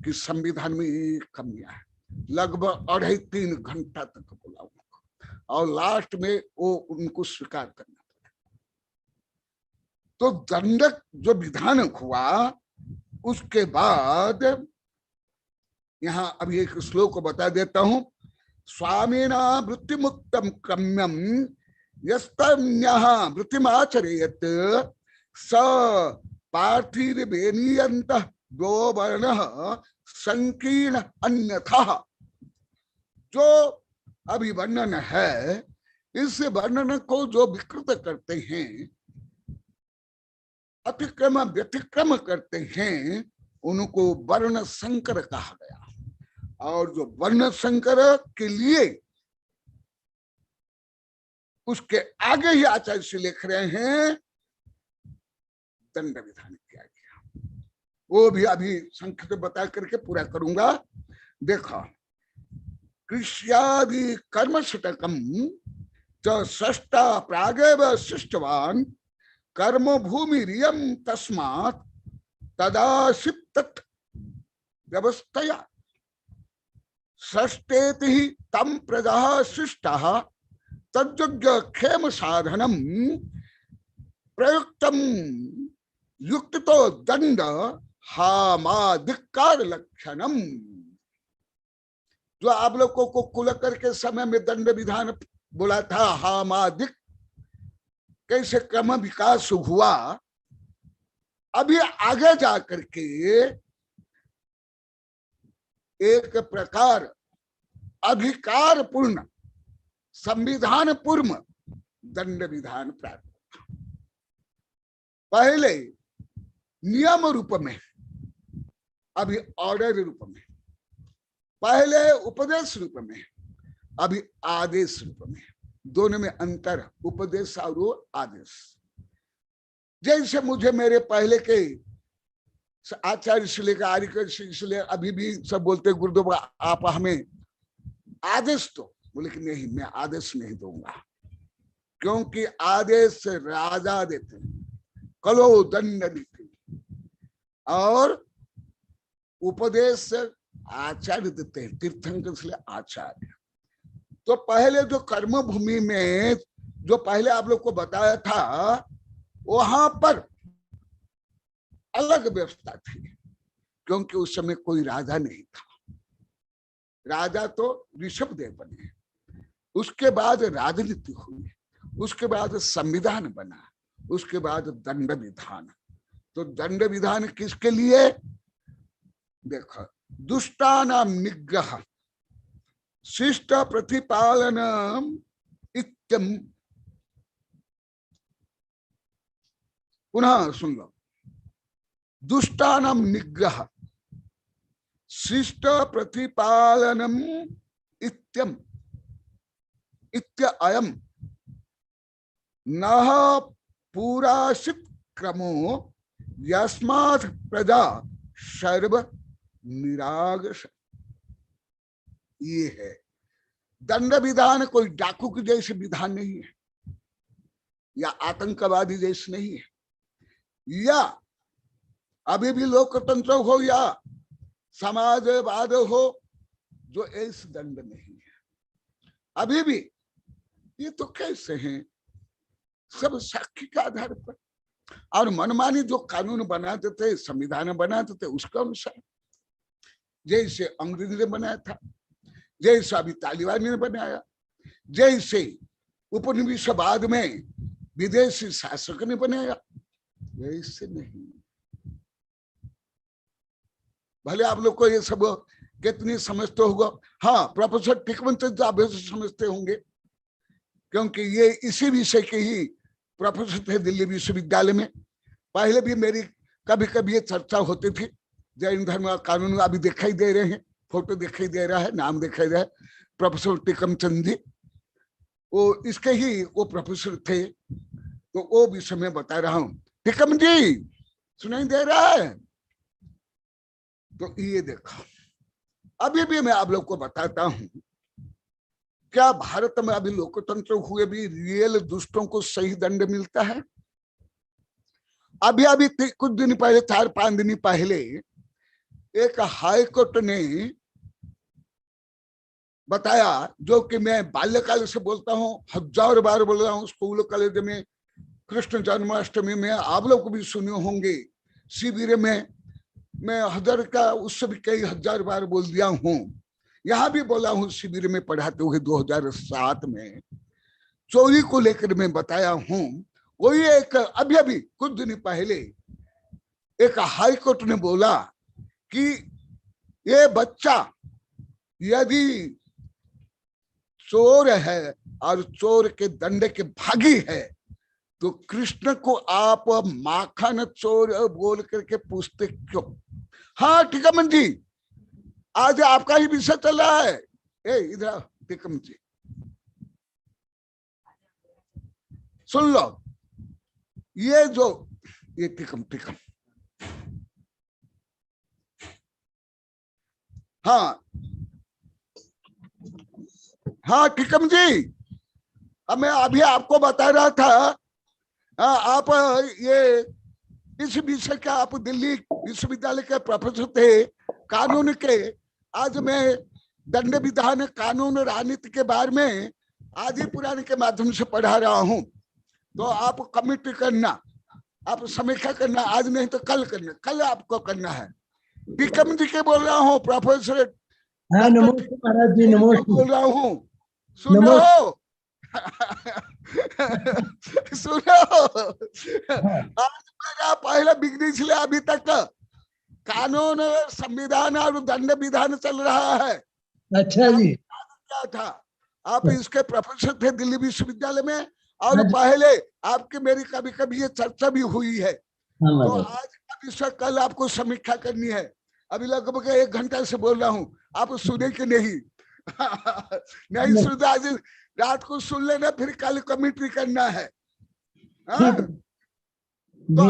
[SPEAKER 5] कि संविधान में ये कमियां है, लगभग 2.5-3 घंटा तक बोला उनको, और लास्ट में वो उनको स्वीकार करना पड़ा। तो दंडक जो विधान हुआ, उसके बाद यहाँ अभी एक श्लोक को बता देता हूं। स्वामीना वृत्ति मुक्तम क्रम्यम यस्तन्यः वृत्तिमाचरेत स पार्थिर्वेनीयन्तः द्वो वर्णः संकीर्ण अन्यथा। जो अभी वर्णन है, इस वर्णन को जो विकृत करते हैं, अतिक्रम व्यतिक्रम करते हैं, उनको वर्ण संकर कहा गया। और जो वर्ण संकर के लिए उसके आगे ही आचार्य से लिख रहे हैं, दंड विधान किया गया। वो भी अभी संक्षिप्त बता करके पूरा करूंगा। देखो, कृष्यादि कर्म षटकम च सष्टा प्रागेव सृष्टवान कर्म भूमि रियम तस्मात् तदाशिप्तत् व्यवस्थया सृष्टेति ही तम प्रजा सृष्टः तद्योग्य क्षेम साधनम प्रयुक्तम युक्तो दंड हामाधिकार लक्षणम। जो आप लोगों को कुलकर के समय में दंड विधान बोला था, हामाधिक कैसे क्रम विकास हुआ, अभी आगे जाकर के एक प्रकार अधिकार पूर्ण संविधान पूर्ण दंड विधान प्राप्त। पहले नियम रूप में, अभी ऑर्डर रूप में, पहले उपदेश रूप में, अभी आदेश रूप में। दोनों में अंतर, उपदेश और आदेश। जैसे मुझे मेरे पहले के आचार्य से लेकर आर्य से ले अभी भी सब बोलते गुरुदेव आप हमें आदेश दो, बोले कि नहीं मैं आदेश नहीं दूंगा, क्योंकि आदेश राजा देते हैं, कलो दंड नीति, और उपदेश आचार्य देते हैं, तीर्थंकर इसलिए आचार्य। तो पहले जो कर्म भूमि में जो पहले आप लोग को बताया था, वहां पर अलग व्यवस्था थी, क्योंकि उस समय कोई राजा नहीं था। राजा तो ऋषभ देव बने, उसके बाद राजनीति हुई, उसके बाद संविधान बना, उसके बाद दंड विधान। तो दंड विधान किसके लिए? देखो, दुष्टानाम निग्रह शिष्ट प्रतिपालनम इत्यम। पुनः सुन लो, दुष्टानाम निग्रह शिष्ट प्रतिपालनम इत्यम इत्ययम नः पुराशित क्रमो यस्मात् प्रजा सर्व निरागस। ये है दंड विधान। कोई डाकू के जैसे विधान नहीं है, या आतंकवादी जैसे नहीं है, या अभी भी लोकतंत्र हो या समाजवाद हो, जो ऐसे दंड नहीं है अभी भी। ये तो कैसे हैं, सब साक्ष्य के आधार पर, और मनमानी जो कानून बनाते थे, संविधान बनाते थे, उसके अनुसार, जैसे अंग्रेज ने बनाया था, जैसे अभी तालिबान ने बनाया, जैसे उपनिवेशवाद में विदेशी शासक ने बनाया, वैसे नहीं। भले आप लोग को ये सब कितनी समझते होगा, हाँ प्रोफेसर टिकमंत आप समझते होंगे, क्योंकि ये इसी विषय के ही प्रोफेसर थे दिल्ली विश्वविद्यालय में। पहले भी मेरी कभी कभी ये चर्चा होती थी। जैन धर्म कानून अभी दिखाई दे रहे हैं, फोटो दिखाई दे रहा है, नाम दिखाई दे रहा है, प्रोफेसर टिकमचंद जी, वो इसके ही वो प्रोफेसर थे। तो वो विषय में बता रहा हूँ। टिकम जी सुनाई दे रहा है? तो ये देखो, अभी भी मैं आप लोग को बताता हूं, क्या भारत में अभी लोकतंत्र हुए भी रियल दुष्टों को सही दंड मिलता है? अभी अभी कुछ दिन पहले, 4-5 दिन पहले, एक हाई कोर्ट ने बताया, जो कि मैं बाल्यकाल से बोलता हूं, 1000 बार बोल रहा हूं, स्कूल कॉलेज में, कृष्ण जन्माष्टमी में आप लोग भी सुने होंगे, शिविर में मैं 1000 का उससे भी कई 1000 बार बोल दिया हूं, यहां भी बोला हूं शिविर में पढ़ाते हुए 2007 में। चोरी को लेकर मैं बताया हूं। वही एक अभी कुछ दिन पहले एक हाई कोर्ट ने बोला कि ये बच्चा यदि चोर है और चोर के दंड के भागी है, तो कृष्ण को आप माखन चोर बोल करके पूछते क्यों? हाँ टिकमन जी, आज आपका ही विषय चल रहा है। ए इधर टिकमन जी सुन लो, ये जो ये टिकम हाँ हाँ टिकम जी, अब मैं अभी आपको बता रहा था, आप ये इस विषय का आप दिल्ली विश्वविद्यालय के प्रोफेसर थे कानून के। आज मैं दंड विधान कानून राजनीति के बारे में आदि पुराण के माध्यम से पढ़ा रहा हूं। तो आप कमिटी करना, आप समीक्षा करना, आज नहीं तो कल करना, कल आपको करना है। टीकम जी के बोल रहा हूँ, प्रोफेसर
[SPEAKER 6] नमस्ते महाराज जी, नमस्ते
[SPEAKER 5] बोल रहा हूँ, सुनो सुनो। आज मेरा पहला बिगड़ी इसलिए अभी तक कानून, संविधान और दंड विधान चल रहा है।
[SPEAKER 6] अच्छा जी,
[SPEAKER 5] क्या था, आप इसके प्रोफेसर थे दिल्ली विश्वविद्यालय में, और पहले आपकी मेरी कभी कभी ये चर्चा भी हुई है। तो आज का विषय कल आपको समीक्षा करनी है। अभी लगभग 1 घंटा से बोल रहा हूँ, आप सुने कि नहीं? नहीं सुनते, आज रात को सुन लेना, फिर कल कमेंट्री करना है। तो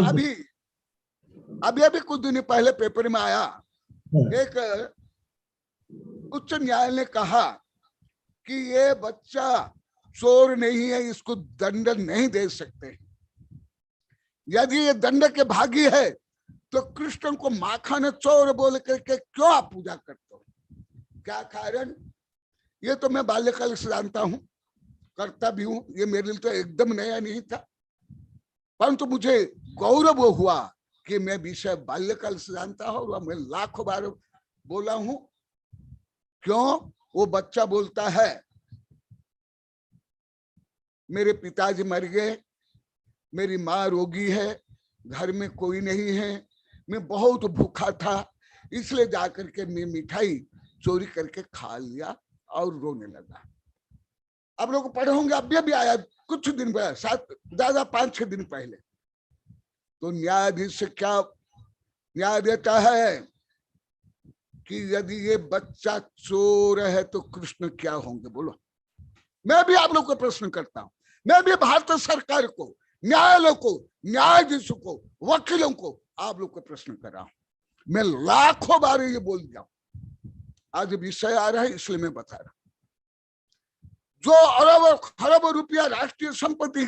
[SPEAKER 5] अभी कुछ दिन पहले पेपर में आया, एक उच्च न्यायालय ने कहा कि ये बच्चा चोर नहीं है, इसको दंड नहीं दे सकते। यदि ये दंड के भागी है तो कृष्ण को माखन चोर बोल करके क्यों आप पूजा करते हो? क्या कारण? ये तो मैं बाल्यकाल से जानता हूं, करता भी हूं, ये मेरे लिए तो एकदम नया नहीं था, परंतु मुझे गौरव हुआ कि मैं विषय बाल्यकाल से जानता हूं और मैं लाखों बार बोला हूं। क्यों? वो बच्चा बोलता है मेरे पिताजी मर गए, मेरी माँ रोगी है, घर में कोई नहीं है, मैं बहुत भूखा था, इसलिए जाकर के मैं मिठाई चोरी करके खा लिया और रोने लगा। आप लोग पढ़े होंगे, अभी भी आया कुछ दिन पहले, ज्यादा 5-6 दिन पहले। तो न्यायाधीश से क्या न्याय देता है कि यदि ये बच्चा चोर है तो कृष्ण क्या होंगे? बोलो। मैं भी आप लोग को प्रश्न करता हूं, मैं भी भारत सरकार को, न्यायालय को, न्यायाधीशों को, वकीलों को, आप लोग को प्रश्न कर रहा हूं। मैं लाखों बार ये बोल दिया, आज विषय आ रहा है इसलिए मैं बता रहा हूं। जो अरब खरब रुपया राष्ट्रीय संपत्ति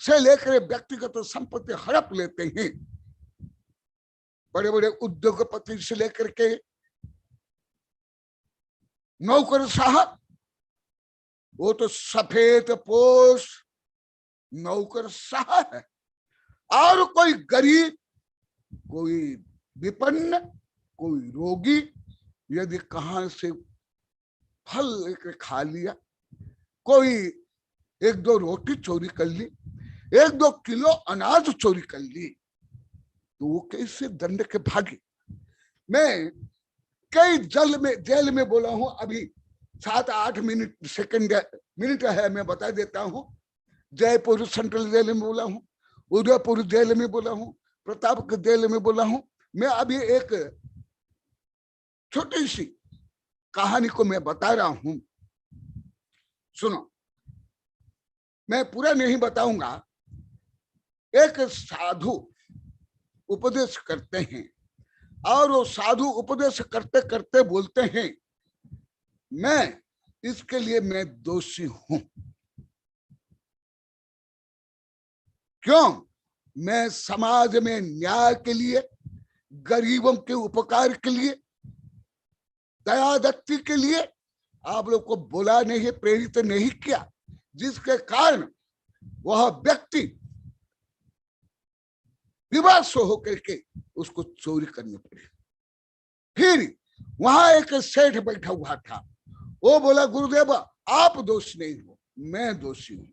[SPEAKER 5] से लेकर व्यक्तिगत संपत्ति हड़प लेते हैं, बड़े बड़े उद्योगपति से लेकर के नौकर साहब, वो तो सफेद पोश नौकर साहब है, और कोई गरीब, कोई विपन्न, कोई रोगी यदि कहां से फल लेकर खा लिया, कोई 1-2 रोटी चोरी कर ली, 1-2 किलो अनाज चोरी कर ली, तो वो कैसे दंड के भागी? मैं कई जेल में बोला हूं, अभी 7-8 मिनट है, मैं बता देता हूं। जयपुर सेंट्रल जेल में बोला हूं, उदयपुर जेल में बोला हूं, प्रताप जेल में बोला हूं। मैं अभी एक छोटी सी कहानी को मैं बता रहा हूं, सुनो। मैं पूरा नहीं बताऊंगा। एक साधु उपदेश करते हैं, और वो साधु उपदेश करते करते बोलते हैं, मैं इसके लिए मैं दोषी हूं। क्यों? मैं समाज में न्याय के लिए, गरीबों के उपकार के लिए, दयादत्ती के लिए आप लोग को बोला नहीं, प्रेरित नहीं किया, जिसके कारण वह व्यक्ति विवश होकर के उसको चोरी करनी पड़ी। फिर वहां एक सेठ बैठा हुआ था, वो बोला गुरुदेव आप दोषी नहीं हो, मैं दोषी हूं।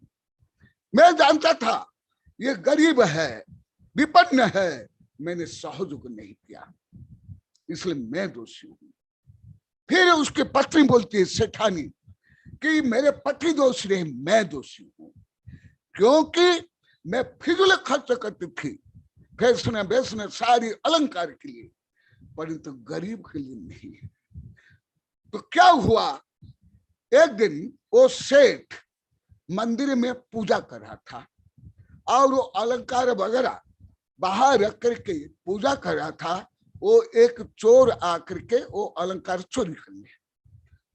[SPEAKER 5] मैं जानता था ये गरीब है, विपन्न है, मैंने सहयोग नहीं किया, इसलिए मैं दोषी हूं। फिर उसकी पत्नी बोलती है सेठानी कि मेरे पति दोषी नहीं, मैं दोषी हूं, क्योंकि मैं फिजूल खर्च करती थी, फैशन बेचने सारी अलंकार के लिए, परंतु गरीब के लिए नहीं। तो क्या हुआ, एक दिन वो सेठ मंदिर में पूजा कर रहा था, और वो अलंकार वगैरह बाहर रख करके पूजा कर रहा था। वो एक चोर आकर के वो अलंकार चोरी कर लिया।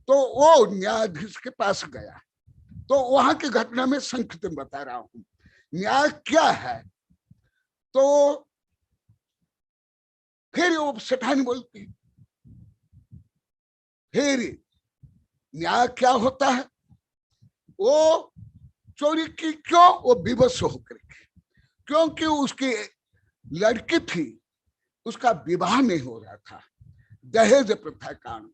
[SPEAKER 5] तो वो न्यायाधीश के पास गया, तो वहां की घटना में संक्षिप्त में बता रहा हूं। न्याय क्या है, तो फिर वो सेठानी बोलती, फिर न्याय क्या होता है, वो चोरी की क्यों, वो विवश होकर के, क्योंकि उसकी लड़की थी, उसका विवाह नहीं हो रहा था, दहेज प्रथा कारण,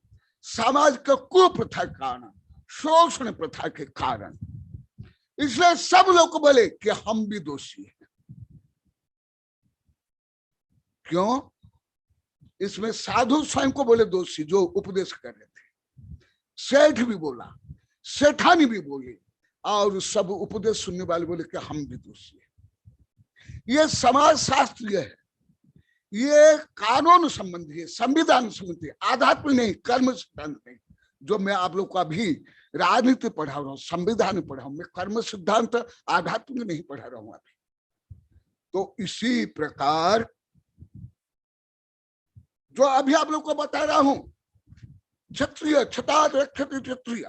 [SPEAKER 5] समाज के कुप्रथा कारण, शोषण प्रथा के कारण, इसलिए सब लोग बोले कि हम भी दोषी हैं। क्यों? इसमें साधु स्वयं को बोले दोषी, जो उपदेश कर रहे थे, सेठ भी बोला, सेठानी भी बोली, और सब उपदेश सुनने वाले बोले कि हम भी दोषी हैं। ये समाज शास्त्रीय है, ये कानून संबंधी है, संविधान संबंधी, आध्यात्मिक नहीं, कर्म सिद्धांत नहीं। जो मैं आप लोग को अभी राजनीति पढ़ा रहा हूँ, संविधान पढ़ा हूं, मैं कर्म सिद्धांत आध्यात्मिक नहीं पढ़ा रहा हूं अभी। तो इसी प्रकार जो अभी आप लोग को बता रहा हूं, क्षत्रिय क्षतात रक्षति क्षत्रिय,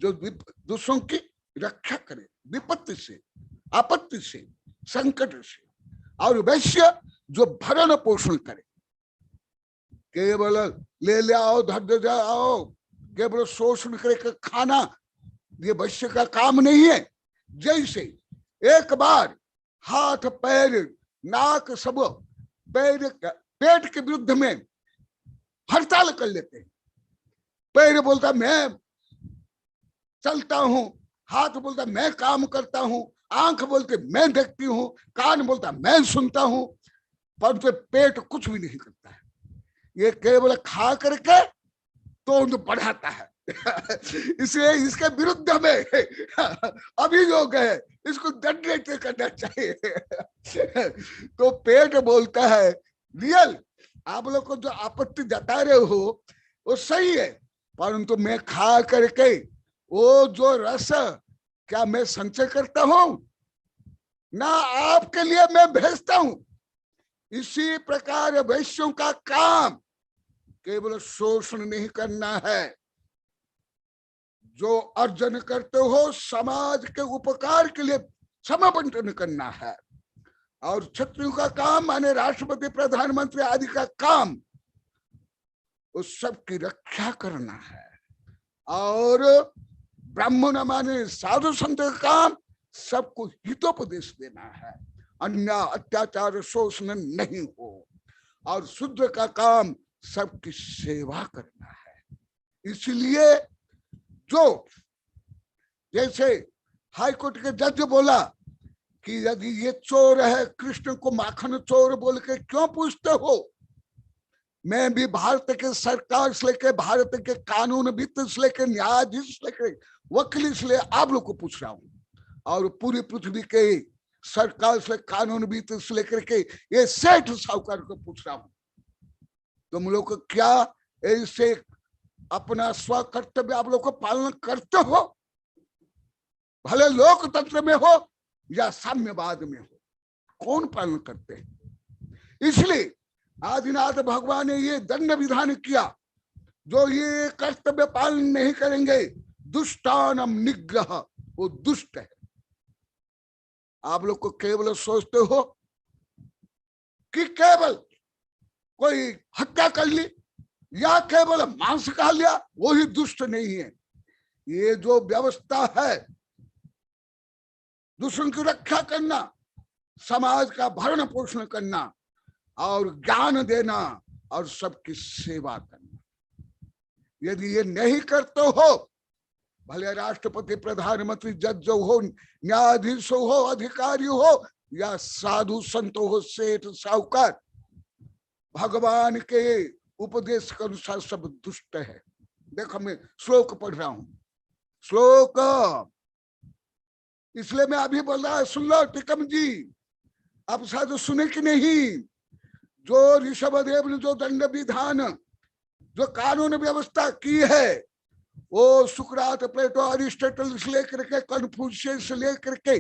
[SPEAKER 5] जो दूसरों की रक्षा करे विपत्ति से, आपत्ति से, संकट से, और वैश्य जो भरण पोषण करे, केवल ले आओ, धर जाओ, केवल शोषण करे खाना, ये वैश्य का काम नहीं है। जैसे एक बार हाथ पैर नाक सब पेट के विरुद्ध में हड़ताल कर लेते हैं, पैर बोलता मैं चलता हूं, हाथ बोलता मैं काम करता हूं, आंख बोलते मैं देखती हूं, कान बोलता मैं सुनता हूं, पर तो पेट कुछ भी नहीं करता है। ये केवल खा करके तो बढ़ाता है। इसलिए इसके विरुद्ध में अभियोग है, इसको दंडित करना चाहिए। तो पेट बोलता है रियल, आप लोग को जो आपत्ति जता रहे हो वो सही है, परंतु मैं खा करके वो जो रस क्या मैं संचय करता हूं ना, आपके लिए मैं भेजता हूं। इसी प्रकार वैश्यों का काम केवल शोषण नहीं करना है, जो अर्जन करते हो समाज के उपकार के लिए समाबंटन करना है। और क्षत्रियों का काम माने राष्ट्रपति प्रधानमंत्री आदि का काम उस सब की रक्षा करना है। और ब्राह्मण माने साधु संत का काम सबको हितोपदेश देना है, अन्याय अत्याचार शोषण नहीं हो। और शूद्र का काम सबकी सेवा करना है। इसलिए जो जैसे हाईकोर्ट के जज बोला कि यदि ये चोर है, कृष्ण को माखन चोर बोल के क्यों पूछते हो, मैं भी भारत के सरकार से लेकर, भारत के कानून वित्त से लेकर, न्यायाधीश से लेकर, वकील से लेकर आप लोग को पूछ रहा हूं, और पूरी पृथ्वी के सरकार से, कानून वित्त से लेकर के ये सेठ साहूकार को पूछ रहा हूं, तुम लोग को क्या ऐसे अपना स्व कर्तव्य आप लोग को पालन करते हो? भले लोकतंत्र में हो या साम्यवाद में हो, कौन पालन करते हैं? इसलिए आदिनाथ भगवान ने ये दंड विधान किया, जो ये कर्तव्य पालन नहीं करेंगे दुष्टानम निग्रह, वो दुष्ट है। आप लोग को केवल सोचते हो कि केवल कोई हत्या कर ली या केवल मांस खा लिया वो ही दुष्ट नहीं है। ये जो व्यवस्था है, दूसरों की रक्षा करना, समाज का भरण पोषण करना और ज्ञान देना और सबकी सेवा करना, यदि ये नहीं करते हो, भले राष्ट्रपति प्रधानमंत्री जज हो, न्यायाधीश हो, अधिकारी हो या साधु संत हो, सेठ साहूकार, भगवान के उपदेश के अनुसार सब दुष्ट है। देखो मैं श्लोक पढ़ रहा हूं, श्लोक इसलिए मैं अभी बोल रहा, सुन लो टिकम जी, आप साधु सुने कि नहीं? जो ऋषभदेव ने जो दंड विधान, जो कानून व्यवस्था की है, वो सुकरात, प्लेटो, अरिस्टोटल से लेकर के, कन्फ्यूशियस से लेकर के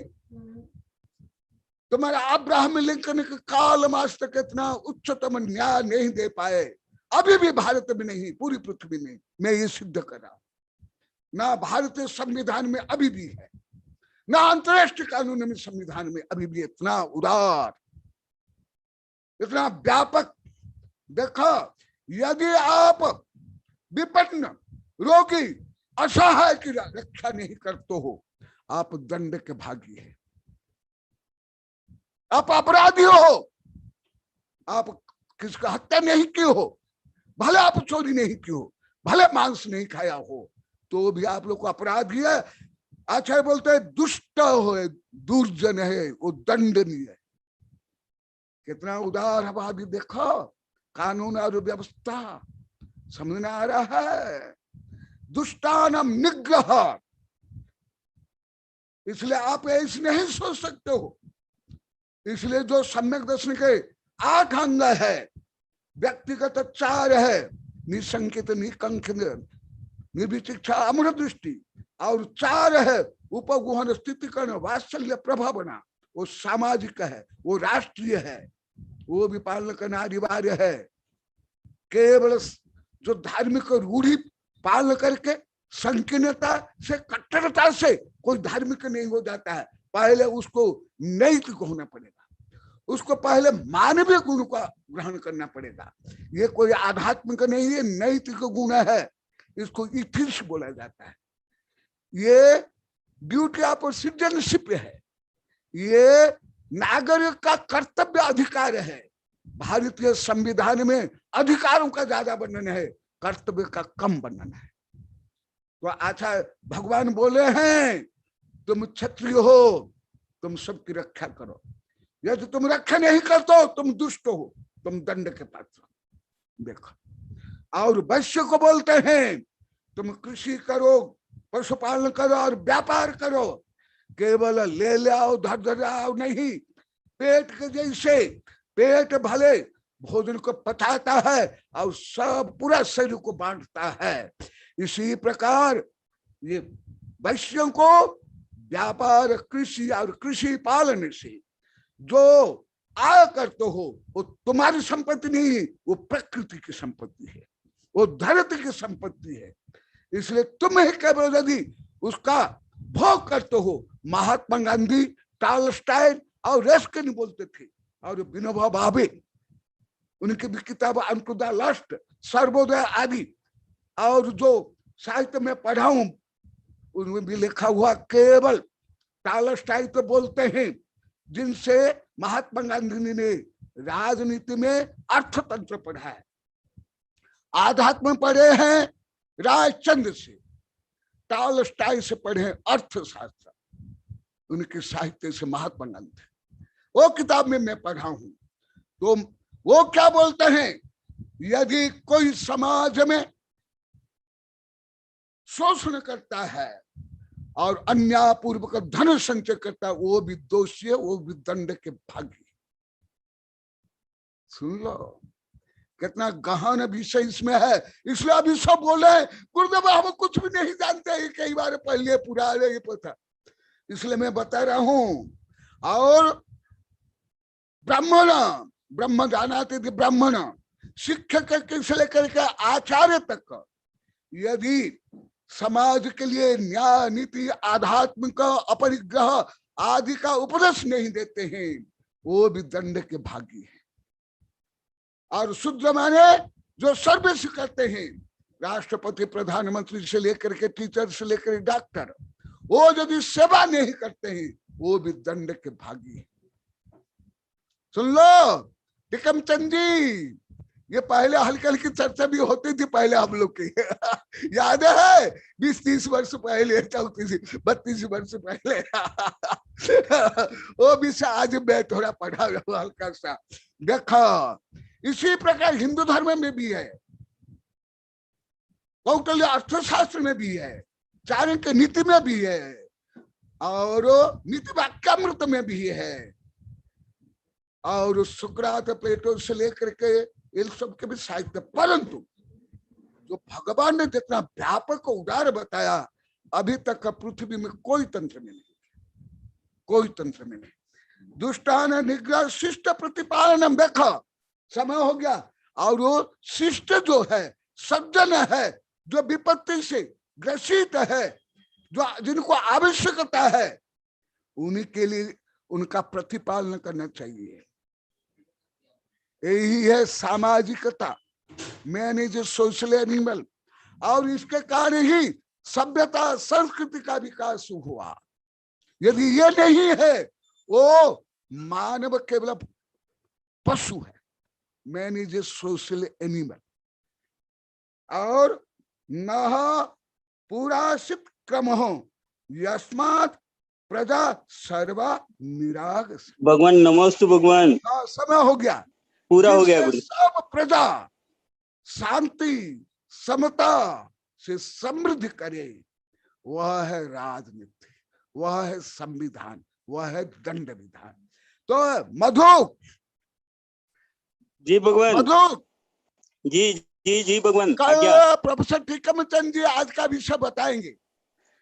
[SPEAKER 5] तुम्हारा अब्राहम लिंकन के काल मास तक इतना उच्चतम न्याय नहीं दे पाए, अभी भी भारत में नहीं, पूरी पृथ्वी में। मैं ये सिद्ध कर रहा हूं। ना भारतीय संविधान में अभी भी है, ना अंतरराष्ट्रीय कानून में संविधान में अभी भी इतना उदार, इतना व्यापक। देखो, यदि आप विपन्न, रोगी, असहाय की रक्षा नहीं करते हो, आप दंड के भागी है, आप अपराधी हो। आप किसका हत्या नहीं की हो, भले आप चोरी नहीं की हो, भले मांस नहीं खाया हो, तो भी आप लोग को अपराधी है। आचार्य बोलते हैं दुष्ट हो, दुर्जन है, वो दंडनीय है। कितना उदार है। अभी देखो कानून और व्यवस्था समझ में आ रहा है। दुष्टानम निग्रह, इसलिए आप ऐसे नहीं सोच सकते हो। इसलिए जो सम्यक दर्शन के 8 अंग है, व्यक्तिगत 4 है, निसंकित, निकंक, निर्विचिक्षा, अमर दृष्टि, और 4 है उपगुहन, स्थितिकरण, वात्सल्य, प्रभावना। वो सामाजिक है, वो राष्ट्रीय है, वो भी पालन करना अनिवार्य है। केवल जो धार्मिक रूढ़ी पालन करके संकीर्णता से, कट्टरता से कोई धार्मिक नहीं हो जाता है। पहले उसको नैतिक होना पड़ेगा, उसको पहले मानवीय गुण का ग्रहण करना पड़ेगा। ये कोई आध्यात्मिक नहीं है, नैतिक गुण है, इसको इथिक्स बोला जाता है। ये ड्यूटी ऑफ सिटीजनशिप है, ये नागरिक का कर्तव्य अधिकार है। भारतीय संविधान में अधिकारों का ज्यादा वर्णन है, कर्तव्य का कम वर्णन है। तो अच्छा भगवान बोले हैं तुम क्षत्रिय हो, तुम सबकी रक्षा करो। यदि तुम रक्षा नहीं करते हो, तुम दुष्ट हो, तुम दंड के पात्र। देखो, और वैश्य को बोलते हैं तुम कृषि करो, पशुपालन करो और व्यापार करो, केवल ले लाओ धर आओ नहीं। पेट के जैसे, पेट भले भोजन को पचाता है और सब पूरा शरीर को बांटता है, इसी प्रकार ये वैश्यों को व्यापार, कृषि और कृषि पालन से जो आय करते हो, वो तुम्हारी संपत्ति नहीं, वो प्रकृति की संपत्ति है, वो धरती की संपत्ति है। इसलिए तुम्हें केवल यदि उसका भोग करते हो, महात्मा गांधी, टॉलस्टॉय और रस्किन बोलते थे, और विनोबा भावे, उनकी भी किताब अनटू द लास्ट, सर्वोदय आदि, और जो साहित्य में पढ़ा हूं उनमें भी लिखा हुआ, केवल टॉलस्टॉय तो बोलते हैं जिनसे महात्मा गांधी ने राजनीति में अर्थतंत्र पढ़ा है, आध्यात्म पढ़े हैं रायचंद्र से, टॉलस्टॉय से पढ़े अर्थशास्त्र, उनके साहित्य से महात्मा गांधी, वो किताब में मैं पढ़ा हूं। तो वो क्या बोलते हैं, यदि कोई समाज में शोषण करता है और अन्यायपूर्वक धन संचय करता है, वो भी दोषी है, वो भी दंड के भागी। सुन लो कितना गहन विषय इसमें है। इसलिए अभी सब बोले गुरुदेव हम कुछ भी नहीं जानते, कई बार पहले पुराने ये पता, इसलिए मैं बता रहा हूं। और ब्राह्मण, ब्रह्म जानाते थे ब्राह्मण, शिक्षक से लेकर के आचार्य तक, यदि समाज के लिए न्याय, नीति, आध्यात्मिक, अपरिग्रह आदि का उपदेश नहीं देते हैं, वो भी दंड के भागी है। और शूद्र माने जो सर्विस करते हैं, राष्ट्रपति, प्रधानमंत्री से लेकर के टीचर से लेकर डॉक्टर, वो यदि सेवा नहीं करते हैं, वो भी दंड के भागी है। सुन लो टिकम चंद जी, ये पहले हल्की हल्की चर्चा भी होती थी पहले हम लोग की याद है, 20-30 वर्ष पहले, 34-32 वर्ष पहले वो भी से आज मैं थोड़ा पढ़ा हल्का सा। देखो इसी प्रकार हिंदू धर्म में भी है, कौटिल्य अर्थशास्त्र में भी है, चाणक्य नीति में भी है, और नीति वाक्यामृत में भी है, और सुकरात, प्लेटो से लेकर के इन सब के भी साहित्य। परंतु जो भगवान ने जितना व्यापक उदार बताया, अभी तक पृथ्वी में कोई तंत्र में नहीं, कोई तंत्र में नहीं। दुष्टान निग्रह शिष्ट प्रतिपालनम, देखो समय हो गया। और वो शिष्ट जो है, सज्जन है, जो विपत्ति से ग्रसित है, जो जिनको आवश्यकता है, उन्हीं के लिए उनका प्रतिपालन करना चाहिए। यही है सामाजिकता, man is a social animal. और इसके कारण ही सभ्यता संस्कृति का विकास हुआ। यदि ये नहीं है, वो मानव केवल पशु है। Man is a social animal. और न पुरासित क्रम हो यस्मात् प्रजा सर्वा निराग।
[SPEAKER 3] भगवान नमोस्तु भगवान।
[SPEAKER 5] समय हो गया,
[SPEAKER 3] पूरा हो गया।
[SPEAKER 5] सब प्रजा शांति समता से समृद्धि करे, वह है राजनीति, वह है संविधान, वह है दंड विधान। तो मधु
[SPEAKER 3] जी भगवान,
[SPEAKER 5] मधु
[SPEAKER 3] जी जी जी भगवान।
[SPEAKER 5] कल प्रोफेसर टीकमचंद जी आज का विषय बताएंगे,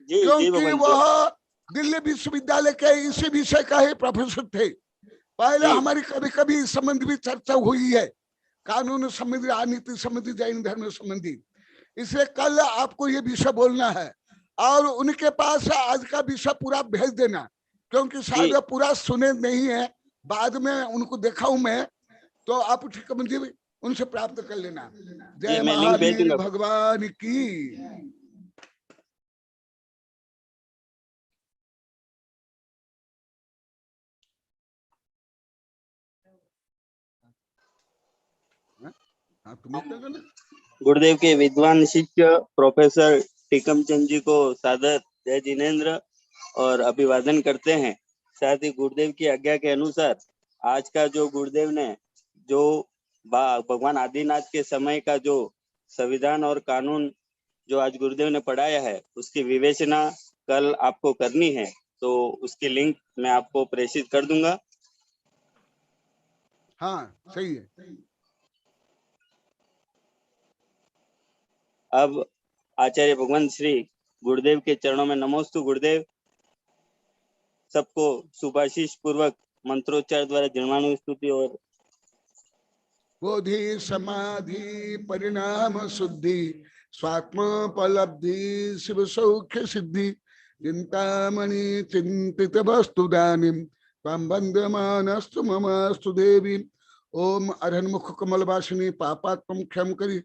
[SPEAKER 3] जी
[SPEAKER 5] क्योंकि वह दिल्ली विश्वविद्यालय के इसी विषय का ही प्रोफेसर थे। पहले हमारी कभी कभी इस संबंध में चर्चा हुई है, कानून संबंधी, राजनीति संबंधी, जैन धर्म संबंधी। इसलिए कल आपको ये विषय बोलना है और उनके पास आज का विषय पूरा भेज देना, क्योंकि शायद पूरा सुने नहीं है। बाद में उनको देखा हूं मैं, तो आप ठीक जी उनसे प्राप्त कर लेना। जय महावीर भगवान की।
[SPEAKER 3] गुरुदेव के विद्वान शिष्य प्रोफेसर टीकमचंद जी को सादर जय जिनेन्द्र और अभिवादन करते हैं। साथ ही गुरुदेव की आज्ञा के अनुसार आज का जो गुरुदेव ने जो भगवान आदिनाथ के समय का जो संविधान और कानून जो आज गुरुदेव ने पढ़ाया है, उसकी विवेचना कल आपको करनी है, तो उसकी लिंक मैं आपको प्रेषित कर दूंगा।
[SPEAKER 5] हाँ सही है।
[SPEAKER 3] अब आचार्य भगवान श्री गुरुदेव के चरणों में नमोस्तु गुरुदेव। सबको शुभाशीष पूर्वक मंत्रोच्चार द्वारा जन्मानु स्तुति और
[SPEAKER 5] बोधि समाधि परिणाम शुद्धि स्वात्मोपलब्धि शिव सौख्य सिद्धि चिंतामणि चिंतित वस्तु दानिम त्वं वंदमानस्तु ममास्तु देवी। ओम अरहन्मुख कमल वासिनी पापात्मं क्षम करी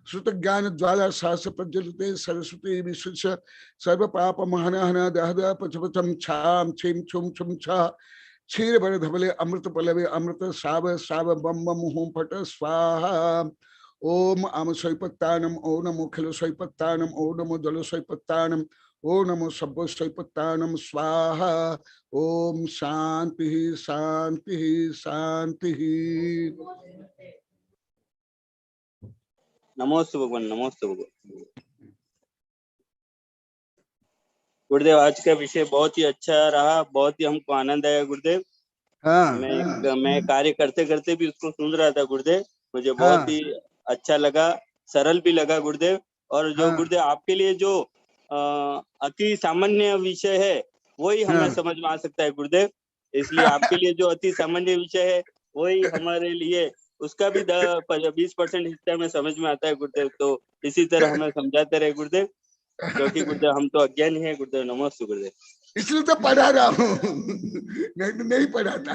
[SPEAKER 5] श्रुत ज्ञान ज्वाला सहस प्रज्वलिते सरस्वती विश्व सर्व पाप महनहन दहद पचपचम छाम छीम छुम छुम छा क्षीर बर धबले अमृत पलवे अमृत साव साव बम बम हूं फट स्वाहा। ओम आम स्वैपत्तानम ओ नमो खिल स्वैपत्तानम ओ नमो जल स्वैपत्तानम ओ नमो सब्ब स्वैपत्तानम स्वाहा। ओम शांति शांति शांति।
[SPEAKER 3] नमोस्तु भगवान, नमोस्तु भगवान। गुरुदेव आज का विषय बहुत ही अच्छा रहा, बहुत ही हमको आनंद आया गुरुदेव। मैं कार्य करते करते भी उसको सुन रहा था गुरुदेव, मुझे बहुत ही अच्छा लगा, सरल भी लगा गुरुदेव। और जो गुरुदेव आपके लिए जो अति सामान्य विषय है वही हमें समझ में आ सकता है गुरुदेव, इसलिए आपके लिए जो अति सामान्य विषय है वही हमारे लिए उसका भी 20% हिस्सा में समझ में आता है गुरुदेव। तो इसी तरह हमें समझाते रहे गुरुदेव, क्योंकि गुरुदेव हम तो अज्ञानी है गुरुदेव। नमस्ते गुरुदेव।
[SPEAKER 5] इसलिए तो पढ़ा रहा हूँ, नहीं तो नहीं पढ़ाता।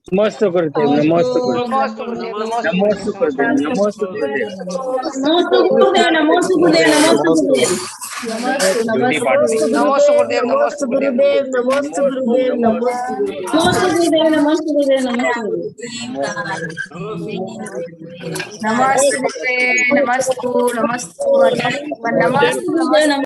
[SPEAKER 7] नमस्ते गुरुदेव, नमस्ते गुरुदेव, नमस्ते गुरुदेव, नमस्ते गुरुदेव, नमस्ते गुरुदेव,
[SPEAKER 8] नमस्ते गुरुदेव, नमस्ते गुरुदेव, नमस्ते गुरुदेव, नमस्ते गुरुदेव, नमस्ते गुरुदेव, नमस्ते गुरुदेव, नमस्ते गुरुदेव, नमस्ते गुरुदेव, नमस्ते गुरुदेव, नमस्ते गुरुदेव, नमस्ते गुरुदेव, नमस्ते गुरुदेव।